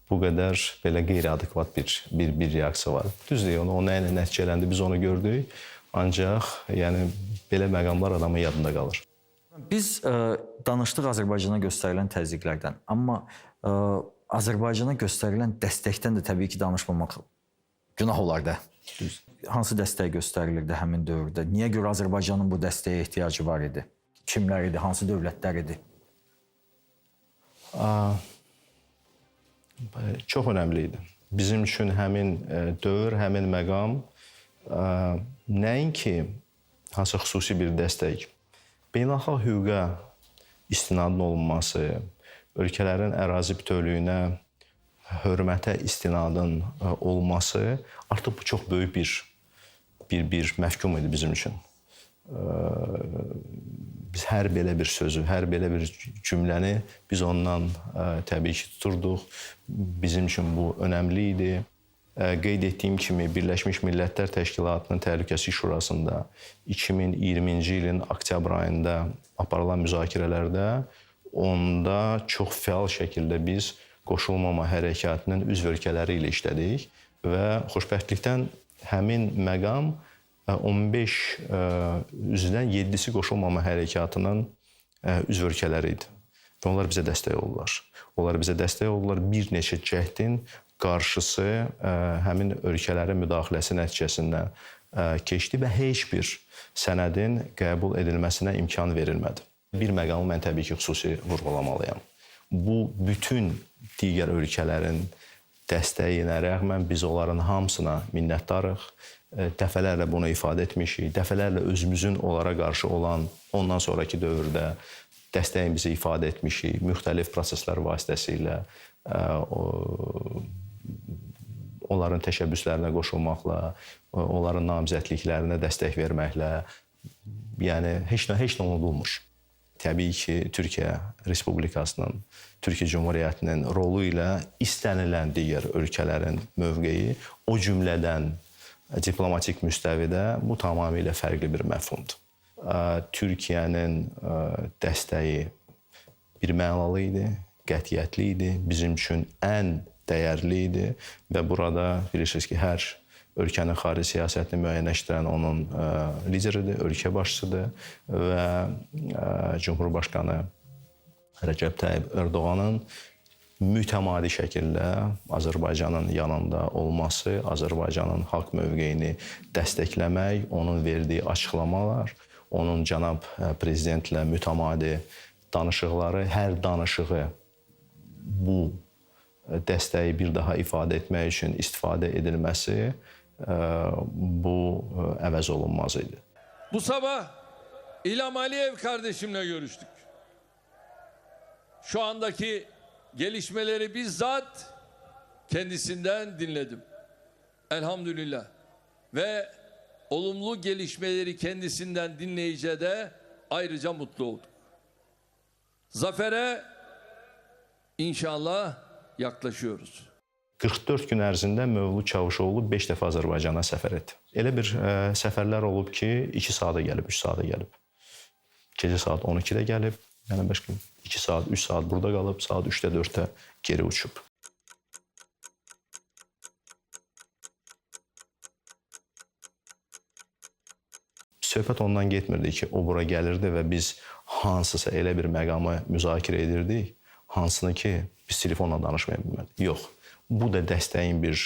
F: Bu qədər belə qeyri-adekvat bir reaksiya var. Düzdür, o nə ilə nəticələndi, biz onu gördük. Ancaq yəni belə məqamlar adamın yadında qalır.
C: Biz danışdıq Azərbaycana göstərilən təzyiqlərdən, amma Azərbaycana göstərilən dəstəkdən də təbii ki, danışmamaq günah olar da. Hansı dəstək göstərilirdi həmin dövrdə? Niyə görə Azərbaycanın bu dəstəyə ehtiyacı var idi? Kimlər idi? Hansı dövlətlər idi?
F: Çox önəmli idi. Bizim üçün həmin dövr, həmin məqam nəinki hansı xüsusi bir dəstək, beynəlxalq hüquqa istinadın olunması, ölkələrin ərazi bütövlüyünə hörmətə istinadın olması artıq bu çox böyük bir məhkum idi bizim üçün. Biz hər belə bir sözü, hər belə bir cümləni biz ondan təbii ki, tuturduq. Bizim üçün bu önəmli idi. Qeyd etdiyim kimi Birləşmiş Millətlər Təşkilatının Təhlükəsizlik Şurasında 2020-ci ilin oktyabr ayında aparılan müzakirələrdə onda çox fəal şəkildə biz qoşulmama hərəkatının üzv ölkələri ilə işlədik və xoşbəxtlikdən həmin məqam 15 üzvdən 7-si qoşulmama hərəkatının üzv ölkələri idi. Və onlar bizə dəstək oldular. Onlar bizə dəstək oldular. Bir neçə cəhdin qarşısı həmin ölkələrin müdaxiləsi nəticəsində keçdi və heç bir sənədin qəbul edilməsinə imkan verilmədi. Bir məqamı mən təbii ki, xüsusi vurğulamalıyam. Bu bütün digər ölkələrin dəstəyinə rəğmən biz onların hamısına minnətdarıq. Dəfələrlə bunu ifadə etmişik. Dəfələrlə özümüzün onlara qarşı olan ondan sonraki dövrdə dəstəyimizi ifadə etmişik. Müxtəlif proseslər vasitəsilə onların təşəbbüslərinə qoşulmaqla, onların namizədliklərinə dəstək verməklə, yəni heç nə unudulmuş. Təbii ki, Türkiyə Respublikasının, Türkiyə Cümhuriyyətinin rolu ilə istənilən digər ölkələrin mövqeyi, o cümlədən diplomatik müstəvidə bu tamamilə fərqli bir məfhumdur. Türkiyənin dəstəyi bir mənalı idi, qətiyyətli idi, bizim üçün ən dəyərli idi və burada bilirsiniz ki, hər ölkənin xarici siyasətini müəyyənləşdirən onun lideridir, ölkə başçısıdır və Cumhurbaşqanı Rəcəb Tayyib Ərdoğanın mütəmadi şəkildə Azərbaycanın yanında olması, Azərbaycanın haqq mövqeyini dəstəkləmək, onun verdiyi açıqlamalar, onun cənab prezidentlə mütəmadi danışıqları, hər danışığı bu dəstəyi bir daha ifadə etmək üçün istifadə edilməsi bu əvəz olunmaz idi.
J: Bu sabah İlham Aliyev kardeşimle görüştük. Şu andaki gelişmeleri bizzat kendisinden dinledim. Elhamdülillah. Ve olumlu gelişmeleri kendisinden dinleyince de ayrıca mutlu oldum. Zafere inşallah yaklaşıyoruz.
F: 44 gün ərzində Mövlud Çavuşoğlu 5 dəfə Azərbaycana səfər etdi. Elə bir səfərlər olub ki, 2 saata gəlib, 3 saata gəlib. Gecə saat 12-də gəlib, yəni başqa 2 saat, 3 saat burada qalıb, saat 3-də, 4-də geri uçub. Söhbət ondan getmirdi ki, o bura gəlirdi və biz hansısa elə bir məqamı müzakirə edirdik, hansını ki, biz telefonla danışmaya bilmirdik. Yox, bu da dəstəyin bir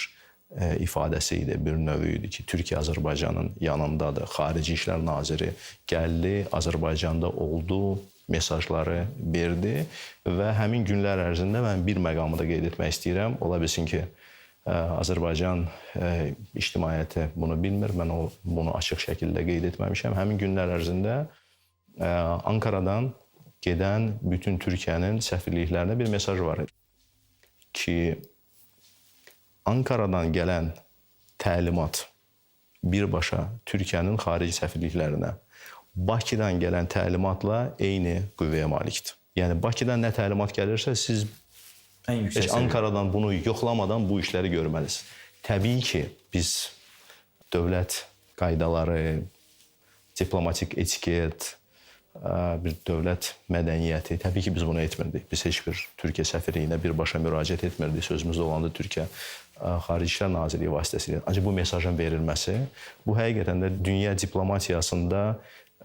F: ifadəsi idi, bir növü idi ki, Türkiyə Azərbaycanın yanındadır. Xarici İşlər Naziri gəldi, Azərbaycanda oldu, mesajları verdi və həmin günlər ərzində mən bir məqamı da qeyd etmək istəyirəm. Ola bilsin ki, Azərbaycan ictimaiyyəti bunu bilmir, mən bunu açıq şəkildə qeyd etməmişəm. Həmin günlər ərzində Ankaradan gedən bütün Türkiyənin səfirliklərinə bir mesaj var idi ki, Ankaradan gələn təlimat birbaşa Türkiyənin xarici səfirliklərinə, Bakıdan gələn təlimatla eyni qüvvəyə malikdir. Yəni, Bakıdan nə təlimat gəlirsə, siz heç Ankaradan bunu yoxlamadan bu işləri görməlisiniz. Təbii ki, biz dövlət qaydaları, diplomatik etiket, bir dövlət mədəniyyəti, təbii ki, biz bunu etmirdik. Biz heç bir Türkiyə səfirliyinə birbaşa müraciət etmirdik. Sözümüzdə olanda Türkiyə Xarici İşlər Nazirliyi vasitəsilə. Ancaq bu mesajın verilməsi, bu həqiqətən də dünya diplomatiyasında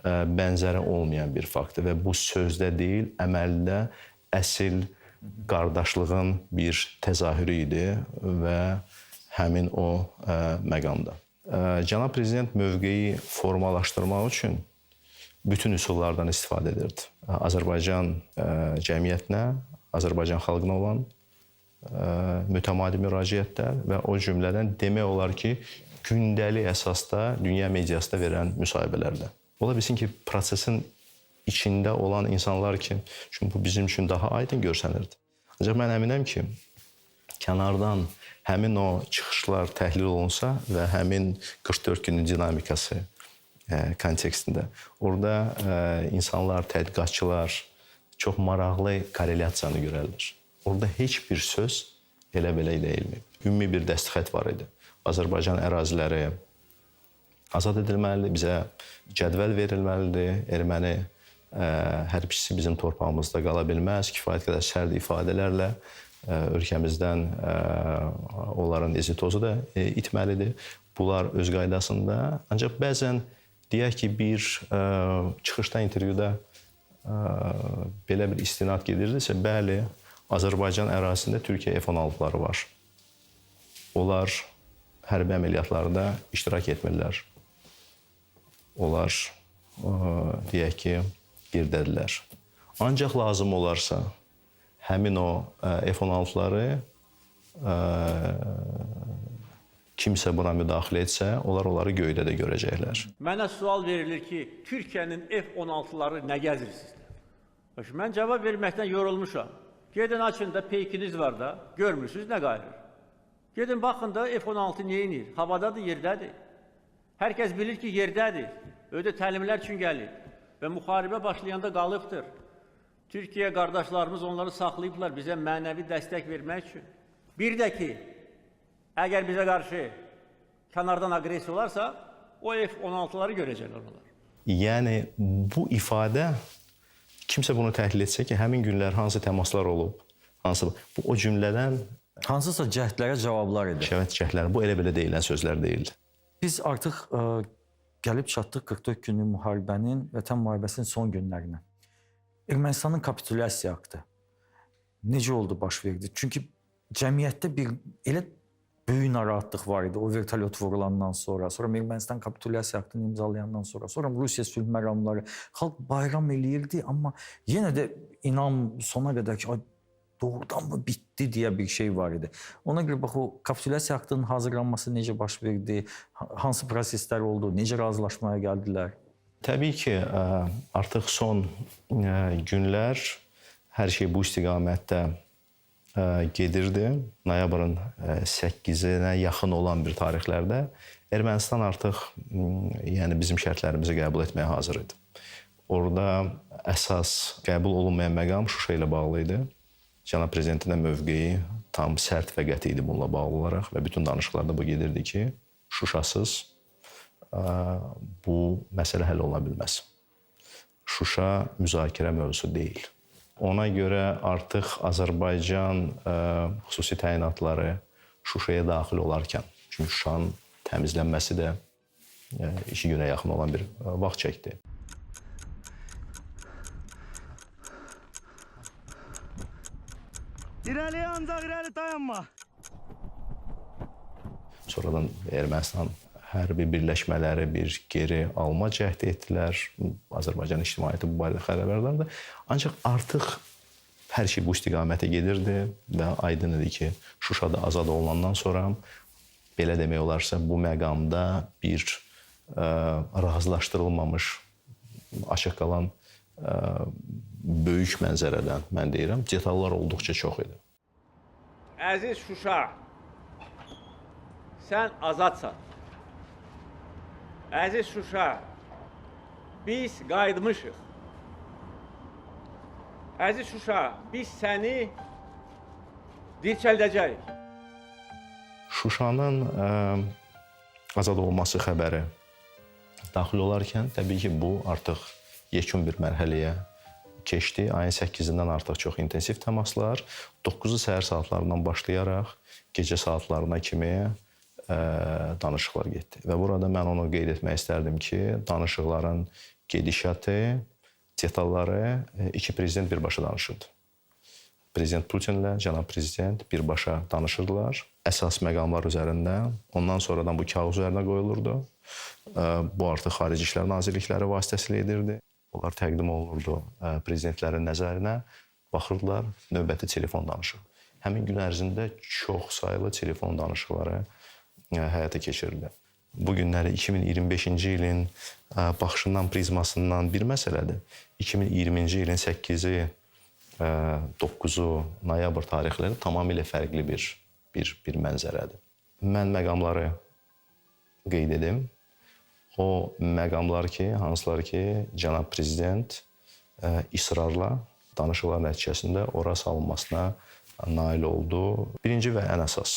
F: bənzəri olmayan bir faktdır və bu sözdə deyil, əməldə əsl qardaşlığın bir təzahürü idi və həmin o məqamda. Cənab Prezident mövqeyi formalaşdırmaq üçün bütün üsullardan istifadə edirdi. Azərbaycan cəmiyyətinə, Azərbaycan xalqına olan mütəmadi müraciətlər və o cümlədən demək olar ki, gündəlik əsasda dünya mediasında verən müsahibələrdə. Ola bilsin ki, prosesin içində olan insanlar ki, çünki bu bizim üçün daha aydın görsənirdi. Ancaq mən əminəm ki, kənardan həmin o çıxışlar təhlil olunsa və həmin 44 günün dinamikası kontekstində, orada insanlar, tədqiqatçılar çox maraqlı korrelyasiyanı görərlər. Orada heç bir söz elə-belə deyilməyib. Ümumi bir dəstxət var idi. Azərbaycan əraziləri azad edilməlidir, bizə cədvəl verilməlidir, erməni hərbçisi bizim torpağımızda qala bilməz, kifayət qədər sərt ifadələrlə ölkəmizdən onların izi tozu da itməlidir. Bunlar öz qaydasında. Ancaq bəzən deyək ki, bir çıxışda, intervyuda belə bir istinad gedirdisə, bəli, Azərbaycan ərazisində Türkiyə F-16'ları var. Onlar hərbi əməliyyatlarda iştirak etmirlər. Onlar, deyək ki, girdədilər. Ancaq lazım olarsa, həmin o F-16'ları kimsə buna müdaxilə etsə, onları göydə də görəcəklər.
G: Mənə sual verilir ki, Türkiyənin F-16'ları nə gəzirsiniz? Mən cavab verməkdən yorulmuşam. Gedin açın da peykiniz var da, görmürsünüz nə qayırır. Gedin baxın da F-16 neyinir? Havadadır, yerdədir. Hər kəs bilir ki, yerdədir. Ödə təlimlər üçün gəlir və müharibə başlayanda qalıbdır. Türkiyə qardaşlarımız onları saxlayıblar bizə mənəvi dəstək vermək üçün. Bir də ki, əgər bizə qarşı kənardan agresiya olarsa, o F-16'ları görəcəklər onlar.
F: Yəni, bu ifadə, kimsə bunu təhlil etsə ki, həmin günlər hansı təmaslar olub, bu o cümlədən
C: hansısa cəhdlərə cavablar edir.
F: Cəhdlər, bu elə-belə deyilən sözlər deyildi.
C: Biz artıq gəlib çatdıq 44 günlük müharibənin, Vətən müharibəsinin son günlərinə. Ermənistanın kapitulyasiya aktı necə oldu, baş verdi? Çünki cəmiyyətdə bir elə böyük narahatlıq var idi o vertolyot vurulandan sonra Ermənistan kapitulyasiya aktını imzalayandan sonra Rusiya sülh məramları, xalq bayram eləyirdi, amma yenə də inan sona qədər ki, doğrudan mı bitdi deyə bir şey var idi. Ona görə bax, o kapitulyasiya aktının hazırlanması necə baş verdi, hansı proseslər oldu, necə razılaşmaya gəldilər?
F: Təbii ki, artıq son günlər hər şey bu istiqamətdə gedirdi. Noyabrın 8-nə yaxın olan bir tarixlərdə Ermənistan artıq bizim şərtlərimizi qəbul etməyə hazır idi. Orada əsas qəbul olunmayan məqam Şuşa ilə bağlı idi. Cənab Prezidentin də mövqeyi tam sərt və qəti idi bununla bağlı olaraq və bütün danışıqlarda bu gedirdi ki, Şuşasız bu məsələ həll oluna bilməz. Şuşa müzakirə mövzusu deyil. Ona görə artıq Azərbaycan xüsusi təyinatları Şuşaya daxil olarkən, çünki Şuşanın təmizlənməsi də 2 günə yaxın olan bir vaxt çəkdi.
K: İrəli ancaq irəli dayanma.
F: Sonradan Ermənistan hərbi birləşmələri bir geri alma cəhdi etdilər. Azərbaycan ictimaiyyəti bu barədə xəbərdardır. Ancaq artıq hər şey bu istiqamətə gedirdi və aydın idi ki, Şuşada azad olunandan sonra belə demək olarsa bu məqamda bir razılaşdırılmamış, açıq qalan böyük mənzərədən mən deyirəm, detallar olduqca çox idi.
G: Əziz Şuşa, sən azadsan. Əziz Şuşa, biz qayıtmışıq. Əziz Şuşa, biz səni dirçəldəcəyik.
F: Şuşanın azad olması xəbəri daxil olarkən, təbii ki, bu artıq yekun bir mərhələyə keçdi. Ayın 8-dən artıq çox intensiv təmaslar, 9-u səhər saatlarından başlayaraq gecə saatlarına kimi danışıqlar getdi. Və burada mən onu qeyd etmək istərdim ki, danışıqların gedişatı, detalları iki prezident birbaşa danışırdı. Prezident Putinlə cənab prezident birbaşa danışırdılar. Əsas məqamlar üzərində, ondan sonradan bu kağız üzərinə qoyulurdu. Bu artıq Xarici İşlər Nazirlikləri vasitəsilə edirdi. Onlar təqdim olunurdu prezidentlərin nəzərinə, baxırdılar, növbəti telefon danışığı. Həmin gün ərzində çox sayılı telefon danışıqları həyata keçirildi. Bu günləri 2025-ci ilin baxışından, prizmasından bir məsələdir. 2020-ci ilin 8-i, 9-u noyabr tarixləri tamamilə fərqli bir mənzərədir. Mən məqamları qeyd edim. O məqamlar ki, hansılar ki, cənab prezident israrla danışıqlar nəticəsində ora salınmasına nail oldu. Birinci və ən əsas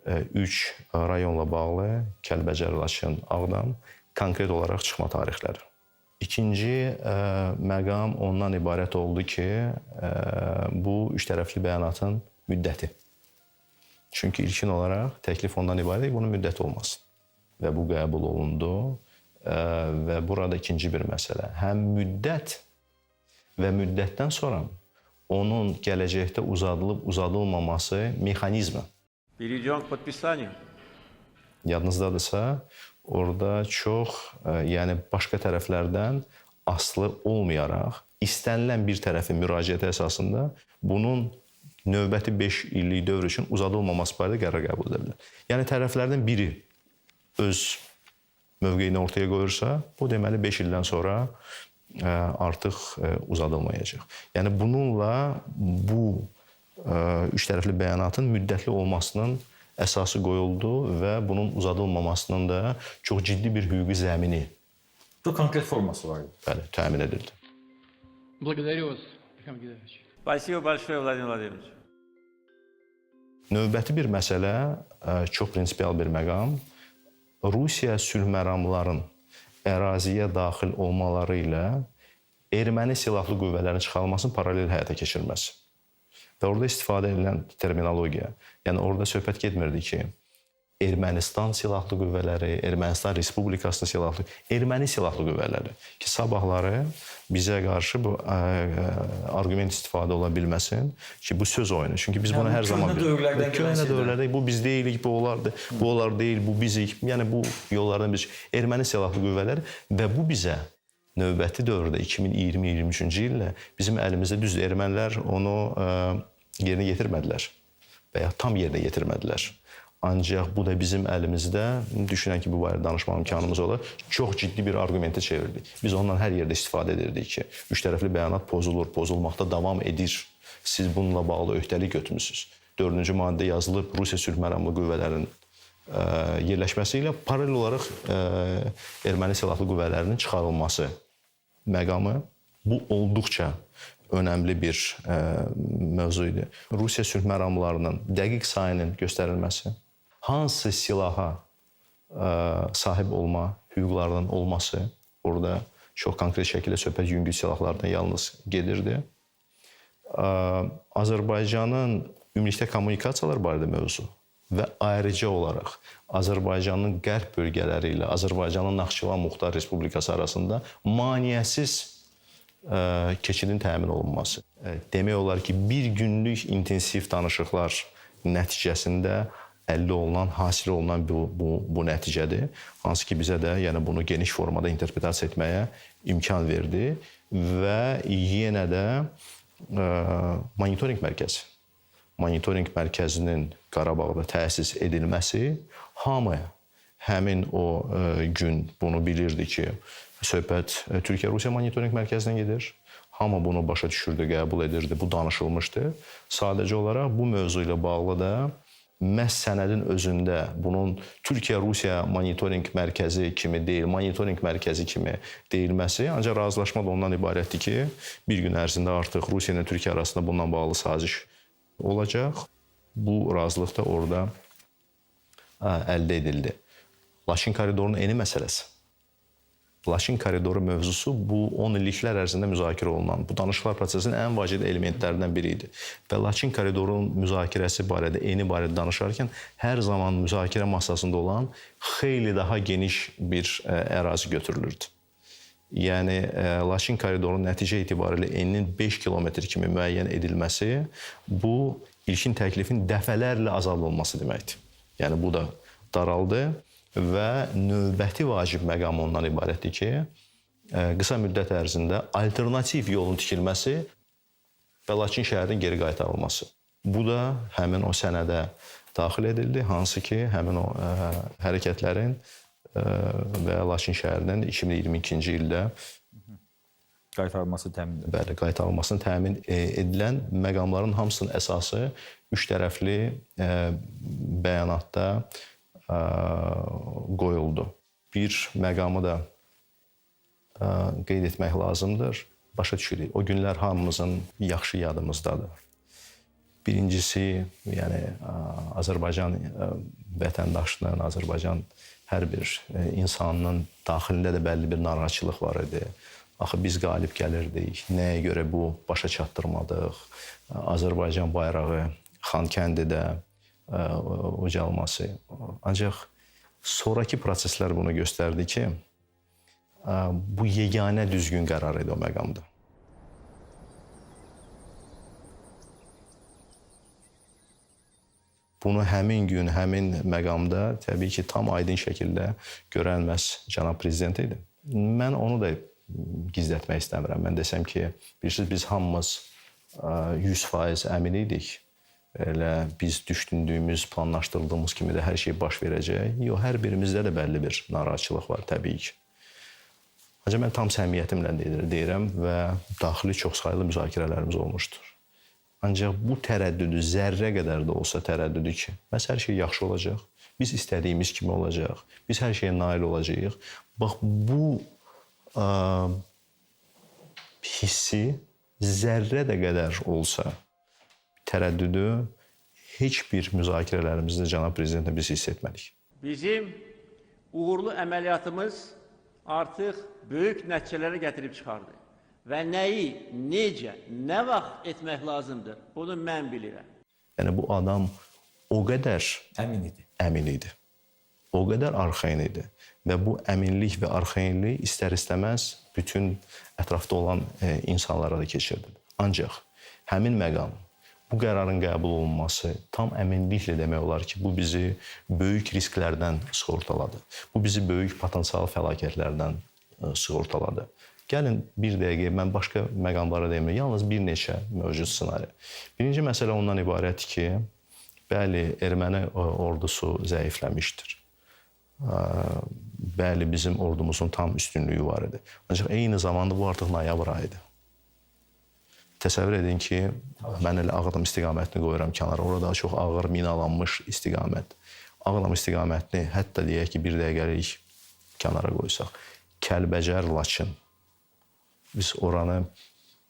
F: 3 rayonla bağlı Kəlbəcər, Laçın, Ağdam konkret olaraq çıxma tarixləri. İkinci məqam ondan ibarət oldu ki, bu üç tərəfli bəyanatın müddəti. Çünki ilkin olaraq təklif ondan ibarət bunun müddəti olmasın. Və bu qəbul olundu və burada ikinci bir məsələ. Həm müddət və müddətdən sonra onun gələcəkdə uzadılmaması mexanizmi.
G: Перейдем к подписанию.
F: Yadınızdadırsa, orada çox, yəni başqa tərəflərdən asılı olmayaraq, istənilən bir tərəfin müraciəti əsasında bunun növbəti 5 illik dövr üçün uzadılmaması barədə qərar qəbul edə bilər. Yəni tərəflərdən biri öz mövqeyini ortaya qoyursa, bu deməli 5 ildən sonra artıq uzadılmayacaq. Yəni bununla bu üç tərəfli bəyanatın müddətli olmasının əsası qoyuldu və bunun uzadılmamasının da çox ciddi bir hüquqi zəmini.
C: Bu konkret forması var.
F: Bəli, təmin edildi.
K: Благодарю вас, Михаил Геннадьевич.
G: Спасибо большое, Владимир Владимирович.
F: Növbəti bir məsələ, çox prinsipial bir məqam. Rusiya sülh məramlarının əraziyə daxil olmaları ilə erməni silahlı qüvvələrin çıxarılmasının paralel həyata keçirilməsi. Və orada istifadə edilən terminologiya, yəni orada söhbət getmirdi ki, Ermənistan silahlı qüvvələri, Ermənistan Respublikasının erməni silahlı qüvvələri ki, sabahları bizə qarşı bu arqument istifadə ola bilməsin ki, bu söz oyunu. Çünki biz bunu hər zaman köhnə dövrlərdə bu biz deyilik, bu onlar deyil, bu bizik. Yəni bu yollardan biz erməni silahlı qüvvələri və bu bizə növbəti dövrdə 2020-23-cü illə bizim əlimizdə düzdür, ermənilər onu yerinə yetirmədilər və ya tam yerinə yetirmədilər. Ancaq bu da bizim əlimizdə, düşünən ki, bu barədə danışmaq imkanımız olar, çox ciddi bir arqumenti çevirdi. Biz ondan hər yerdə istifadə edirdik ki, üç tərəfli bəyanat pozulur, pozulmaqda davam edir. Siz bununla bağlı öhdəlik götürmüsünüz. 4-cü maddə yazılıb Rusiya sülh məramlı qüvvələrinin yerləşməsi ilə paralel olaraq erməni silahlı qüvvələrinin çıxarılması məqamı bu olduqca önəmli bir mövzu idi. Rusiya sülh məramlarının dəqiq sayının göstərilməsi, hansı silaha sahib olma hüquqlarının olması orada Çox konkret şəkildə söhbət yüngül silahlardan yalnız gedirdi. Azərbaycanın ümumilikdə kommunikasiyalar barədə mövzu və ayrıca olaraq Azərbaycanın qərb bölgələri ilə Azərbaycanın Naxçıvan Muxtar Respublikası arasında maneəsiz keçidin təmin olunması. Demək olar ki, bir günlük intensiv danışıqlar nəticəsində əldə olunan, hasil olunan bu nəticədir. Hansı ki, bizə də yəni bunu geniş formada interpretasiya etməyə imkan verdi və yenə də monitorinq mərkəzi. Monitorinq mərkəzinin Qarabağda təsis edilməsi hamı həmin o gün bunu bilirdi ki, söhbət Türkiyə-Rusiya monitorinq mərkəzinə gedir. Hamı bunu başa düşürdü, qəbul edirdi, bu danışılmışdı. Sadəcə olaraq bu mövzu ilə bağlı da məhz sənədin özündə bunun Türkiyə-Rusiya monitorinq mərkəzi kimi deyil, monitorinq mərkəzi kimi deyilməsi ancaq razılaşma da ondan ibarətdir ki, bir gün ərzində artıq Rusiya ilə Türkiyə arasında bununla bağlı saziş olacaq. Bu razılıq da orada əldə edildi. Laçın koridorunun eni məsələsi. Laçın koridoru mövzusu bu 10 illiklər ərzində müzakirə olunan, bu danışıqlar prosesinin ən vacib elementlərindən biri idi. Və Laçın koridorunun müzakirəsi barədə, eni barədə danışarkən hər zaman müzakirə masasında olan xeyli daha geniş bir ərazi götürülürdü. Yəni, Laçın koridorunun nəticə etibarilə eninin 5 kilometr kimi müəyyən edilməsi, bu ilkin təklifin dəfələrlə azaldılması deməkdir. Yəni, bu da daraldı. Və növbəti vacib məqam ondan ibarətdir ki, qısa müddət ərzində alternativ yolun tikilməsi və Laçın şəhərinin geri qaytarılması. Bu da həmin o sənədə daxil edildi, hansı ki, həmin o hərəkətlərin və Laçın şəhərinin 2022-ci ildə
C: qaytarılması təmin edilir.
F: Bəli, qaytarılmasını təmin edilən məqamların hamısının əsası üç tərəfli bəyanatda qoyuldu. Bir məqamı da qeyd etmək lazımdır. Başa düşürük. O günlər hamımızın yaxşı yadımızdadır. Birincisi, yəni Azərbaycan vətəndaşının, Azərbaycan hər bir insanının daxilində də bəlli bir narahatçılıq var idi. Axı biz qalib gəlirdik. Nəyə görə bu başa çatdırmadıq? Azərbaycan bayrağı Xankəndidə ucalması. Ancaq sonraki proseslər bunu göstərdi ki, bu yeganə düzgün qərar idi o məqamda. Bunu həmin gün, həmin məqamda təbii ki, tam aydın şəkildə görən məhz cənab prezident idi. Mən onu da gizlətmək istəmirəm. Mən desəm ki, bilirsiniz, biz hamımız 100% əmin idik. Elə biz düşündüyümüz, planlaşdırdığımız kimi də hər şey baş verəcək. Yox, hər birimizdə də bəlli bir narahatçılıq var, təbii ki. Ancaq mən tam səmiyyətimlə deyirəm və daxili çoxsaylı müzakirələrimiz olmuşdur. Ancaq bu tərəddüdü, zərrə qədər də olsa tərəddüdü ki, bəs hər şey yaxşı olacaq, biz istədiyimiz kimi olacaq, biz hər şeyə nail olacağıq. Bax, bu hissi zərrə də qədər olsa, tərəddüdü heç bir müzakirələrimizdə cənab prezidentlə biz hiss etmədik.
G: Bizim uğurlu əməliyyatımız artıq böyük nəticələrə gətirib çıxardı. Və nəyi, necə, nə vaxt etmək lazımdır, bunu mən bilirəm.
F: Yəni, bu adam o qədər əmin idi. O qədər arxain idi. Və bu əminlik və arxainlik istər-istəməz bütün ətrafda olan insanlara da keçirdi. Ancaq həmin məqam, bu qərarın qəbul olunması tam əminliklə demək olar ki, bu bizi böyük risklərdən sığortaladı. Bu bizi böyük potensial fəlakətlərdən sığortaladı. Gəlin bir dəqiqə, mən başqa məqamlara demirəm, yalnız bir neçə mövcud ssenari. Birinci məsələ ondan ibarətdir ki, bəli, erməni ordusu zəifləmişdir. Bəli, bizim ordumuzun tam üstünlüyü var idi. Ancaq eyni zamanda bu artıq noyabr ayıdır. Təsəvvür edin ki, mən elə Ağdam istiqamətini qoyuram kənara. Orada daha çox ağır minalanmış istiqamət. Ağdam istiqamətini hətta deyək ki, bir dəqiqəlik kənara qoysaq. Kəlbəcər, Laçın. Biz oranı,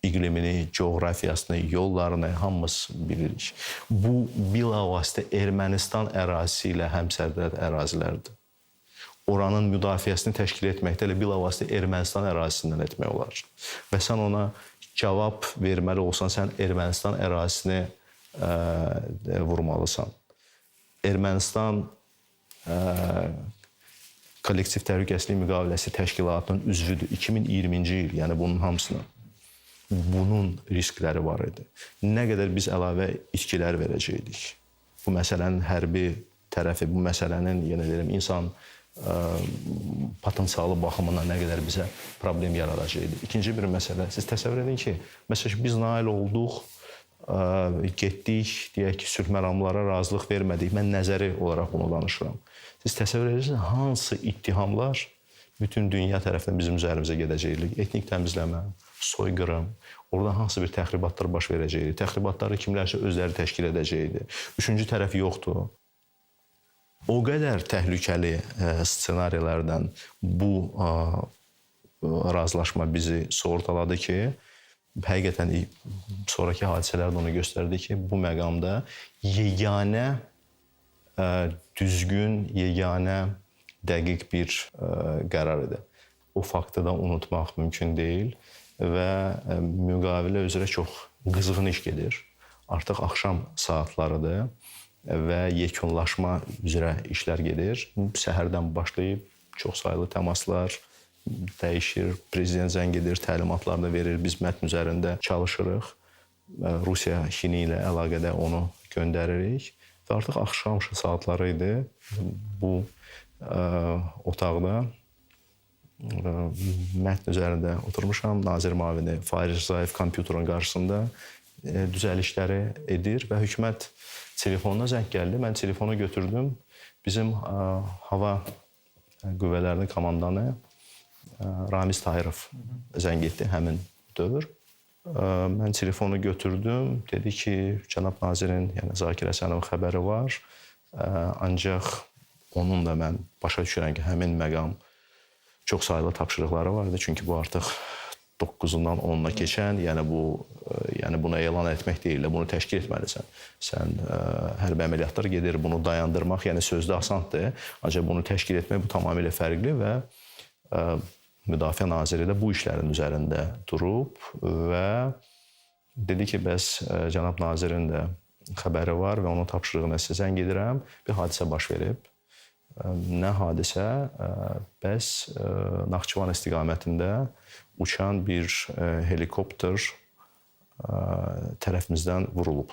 F: iqlimini, coğrafiyasını, yollarını hamımız bilirik. Bu bilavasitə Ermənistan ərazisi ilə həmsərhəd ərazilərdir. oranın müdafiəsini təşkil etməkdə elə bilavasitə Ermənistan ərazisindən etmək olar. Və sən ona cavab verməli olsan, sən Ermənistan ərazisini vurmalısan. Ermənistan Kollektiv Təhlükəsizlik Müqaviləsi Təşkilatının üzvüdür. 2020-ci il, yəni bunun hamısına. Bunun riskləri var idi. Nə qədər biz əlavə itkilər verəcəkdik. Bu məsələnin hərbi tərəfi, bu məsələnin, yenə deyirəm, insan potensialı baxımından nə qədər bizə problem yaradacaqdı. İkinci bir məsələ, siz təsəvvür edin ki, məsələn, biz nail olduq, getdik, deyək ki, sülh məramlara razılıq vermədik. Mən nəzəri olaraq bunu danışıram. Siz təsəvvür edirsiniz, hansı ittihamlar bütün dünya tərəfindən bizim üzərimizə gedəcəkdir? Etnik təmizləmə, soyqırım, orada hansı bir təxribatlar baş verəcəkdir? Təxribatları kimlərsə özləri təşkil edəcəkdir. Üçüncü tərəf yoxdur. O qədər təhlükəli ssenarilərdən bu razılaşma bizi sığortaladı ki, həqiqətən sonraki hadisələr də onu göstərdi ki, bu məqamda yeganə düzgün, yeganə dəqiq bir qərar idi. O faktı da unutmaq mümkün deyil və müqavilə üzrə çox qızğın iş gedir. Artıq axşam saatlarıdır və yekunlaşma üzrə işlər gedir. Səhərdən başlayıb çox saylı təmaslar dəyişir, prezident zəng edir, təlimatlarını verir, biz mətn üzərində çalışırıq. Rusiya Çini ilə əlaqədə onu göndəririk və artıq axşam saatları idi. Bu otaqda mətn üzərində oturmuşam, nazir müavini Fahir Rzayev kompüterin qarşısında düzəlişləri edir və hökumət telefonuna zəng gəldi. Mən telefonu götürdüm. Bizim hava qüvvələrinin komandanı Ramiz Tahirov zəng etdi həmin dövr. Mən telefonu götürdüm. Dedi ki, cənab nazirin, yəni Zakir Həsənovun xəbəri var. Ancaq onun da mən başa düşürəm ki, həmin məqam çox saylı tapşırıqları var idi. Çünki bu artıq 9-undan 10-una keçən, yəni bunu elan etmək deyil, bunu təşkil etməlisən. Sən hərbi əməliyyatlar gedir, bunu dayandırmaq, yəni sözdə asandır. Ancaq bunu təşkil etmək bu tamamilə fərqli və Müdafiə naziri də bu işlərin üzərində durub və dedi ki, bəs cənab nazirin də xəbəri var və onun tapşırığına sizə zəng edirəm. Bir hadisə baş verib. Nə hadisə? Bəs Naxçıvan istiqamətində uçan bir helikopter tərəfimizdən vurulub.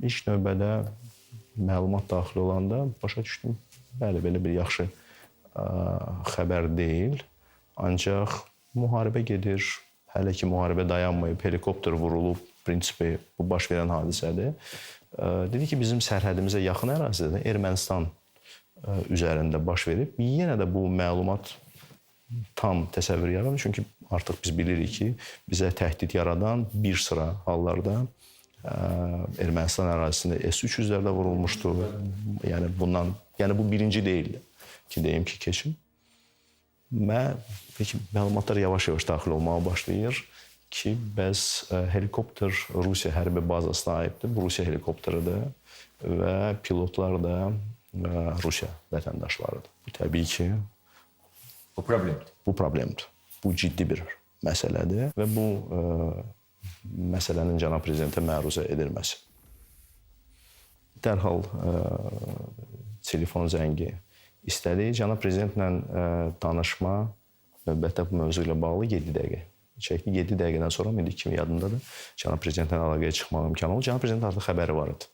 F: İlk növbədə məlumat daxil olanda başa düşdüm. Bəli, belə bir yaxşı xəbər deyil. Ancaq müharibə gedir. Hələ ki müharibə dayanmayıb, helikopter vurulub, prinsipi bu baş verən hadisədir. Dedi ki, bizim sərhədimizə yaxın ərazidə Ermənistan üzərində baş verib. Yenə də bu məlumat tam təsəvvür yaradır. Çünki artıq biz bilirik ki, bizə təhdid yaradan bir sıra hallarda Ermənistan ərazisində S-300-lər də vurulmuşdu. Yəni bu birinci deyildi ki, deyim ki, keçim. Peki, məlumatlar yavaş-yavaş daxil olmağa başlayır ki, bəs helikopter Rusiya hərbi bazasına aiddir. Bu Rusiya helikopteridir və pilotlar da Rusiya vətəndaşlarıdır. Bu təbii ki, bu problemdir. Bu ciddi bir məsələdir və bu məsələnin cənab prezidentə məruzə edilməsi. Dərhal telefon zəngi istədi. Cənab prezidentlə danışma növbətdə bu mövzu ilə bağlı 7 dəqiqə çəkdi. 7 dəqiqədən sonra indi kimi yadındadır. Cənab prezidentlə əlaqəyə çıxmaq imkanı oldu. Cənab prezident artıq xəbəri var idi.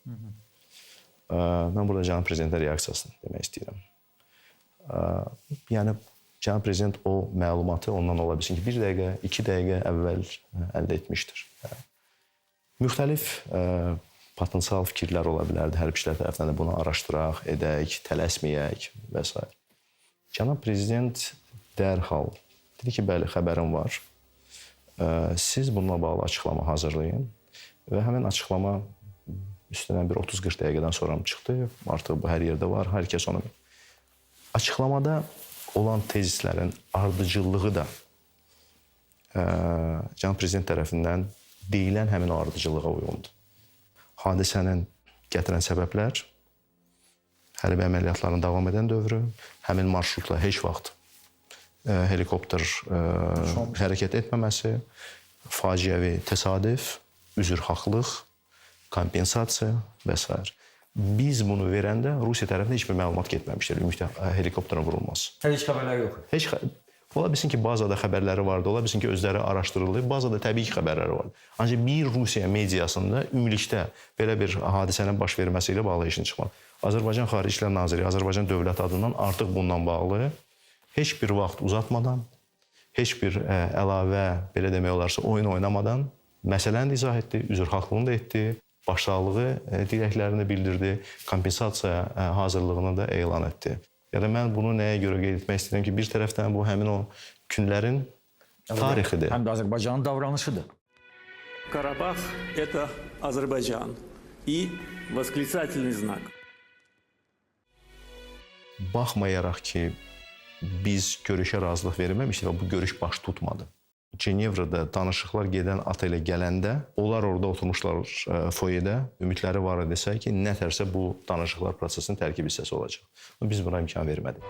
F: Mən burada cənab prezidentin reaksiyasını demək istəyirəm. Yəni cənab prezident o məlumatı ondan ola bilsin ki, 1 dəqiqə, 2 dəqiqə əvvəl əldə etmişdir. Müxtəlif potensial fikirlər ola bilərdi. Hərbçilər tərəfindən də bunu araşdıraq, edək, tələsməyək və s. Cənab prezident dərhal dedi ki, bəli, xəbərim var. Siz bununla bağlı açıqlama hazırlayın və həmin açıqlama üstündən bir 30-40 dəqiqədən sonra çıxdı. Artıq bu hər yerdə var, hər kəs onu... Açıqlamada olan tezislərin ardıcıllığı da cənab prezident tərəfindən deyilən həmin o ardıcıllığa uyğundur. Hadisənin gətirən səbəblər, hərbi əməliyyatların davam edən dövrü, həmin marşrutla heç vaxt helikopter hərəkət etməməsi, faciəvi təsadüf, üzrxahlıq, kompensasiya və s. Biz bunu verəndə Rusiya tərəfindən heç bir məlumat getməmişdir ümumiyyətlə helikopterin vurulması.
C: Heç xəbərləri yox.
F: Ola bilsin ki, bazada xəbərləri vardı, ola bilsin ki, özləri araşdırıldı, bazada təbii ki, xəbərləri vardı. Ancaq bir Rusiya mediasında ümumilikdə belə bir hadisənin baş verməsi ilə bağlı işin çıxmadı. Azərbaycan Xarici İşlər Naziri, Azərbaycan Dövlət adından artıq bundan bağlı heç bir vaxt uzatmadan, heç bir əlavə, belə demək olarsa, oyun oynamadan məsələni izah etdi, üzrxahlığını da etdi, başsağlığı dirəklərini bildirdi, kompensasiya hazırlığını da elan etdi. Yəni mən bunu nəyə görə qeyd etmək istəyirəm ki, bir tərəfdən bu həmin o günlərin tarixidir.
C: Həm də Azərbaycanın davranışıdır.
G: Karabağ – это Azərbaycan и восклицательный знак.
F: Baxmayaraq ki, biz görüşə razılıq verməmişdik və bu görüş baş tutmadı. Cenevrədə danışıqlar gedən otelə gələndə, onlar orada oturmuşlar foyedə, ümidləri var idisə ki, nətərsə bu danışıqlar prosesinin tərkib hissəsi olacaq. Biz buna imkan vermədik.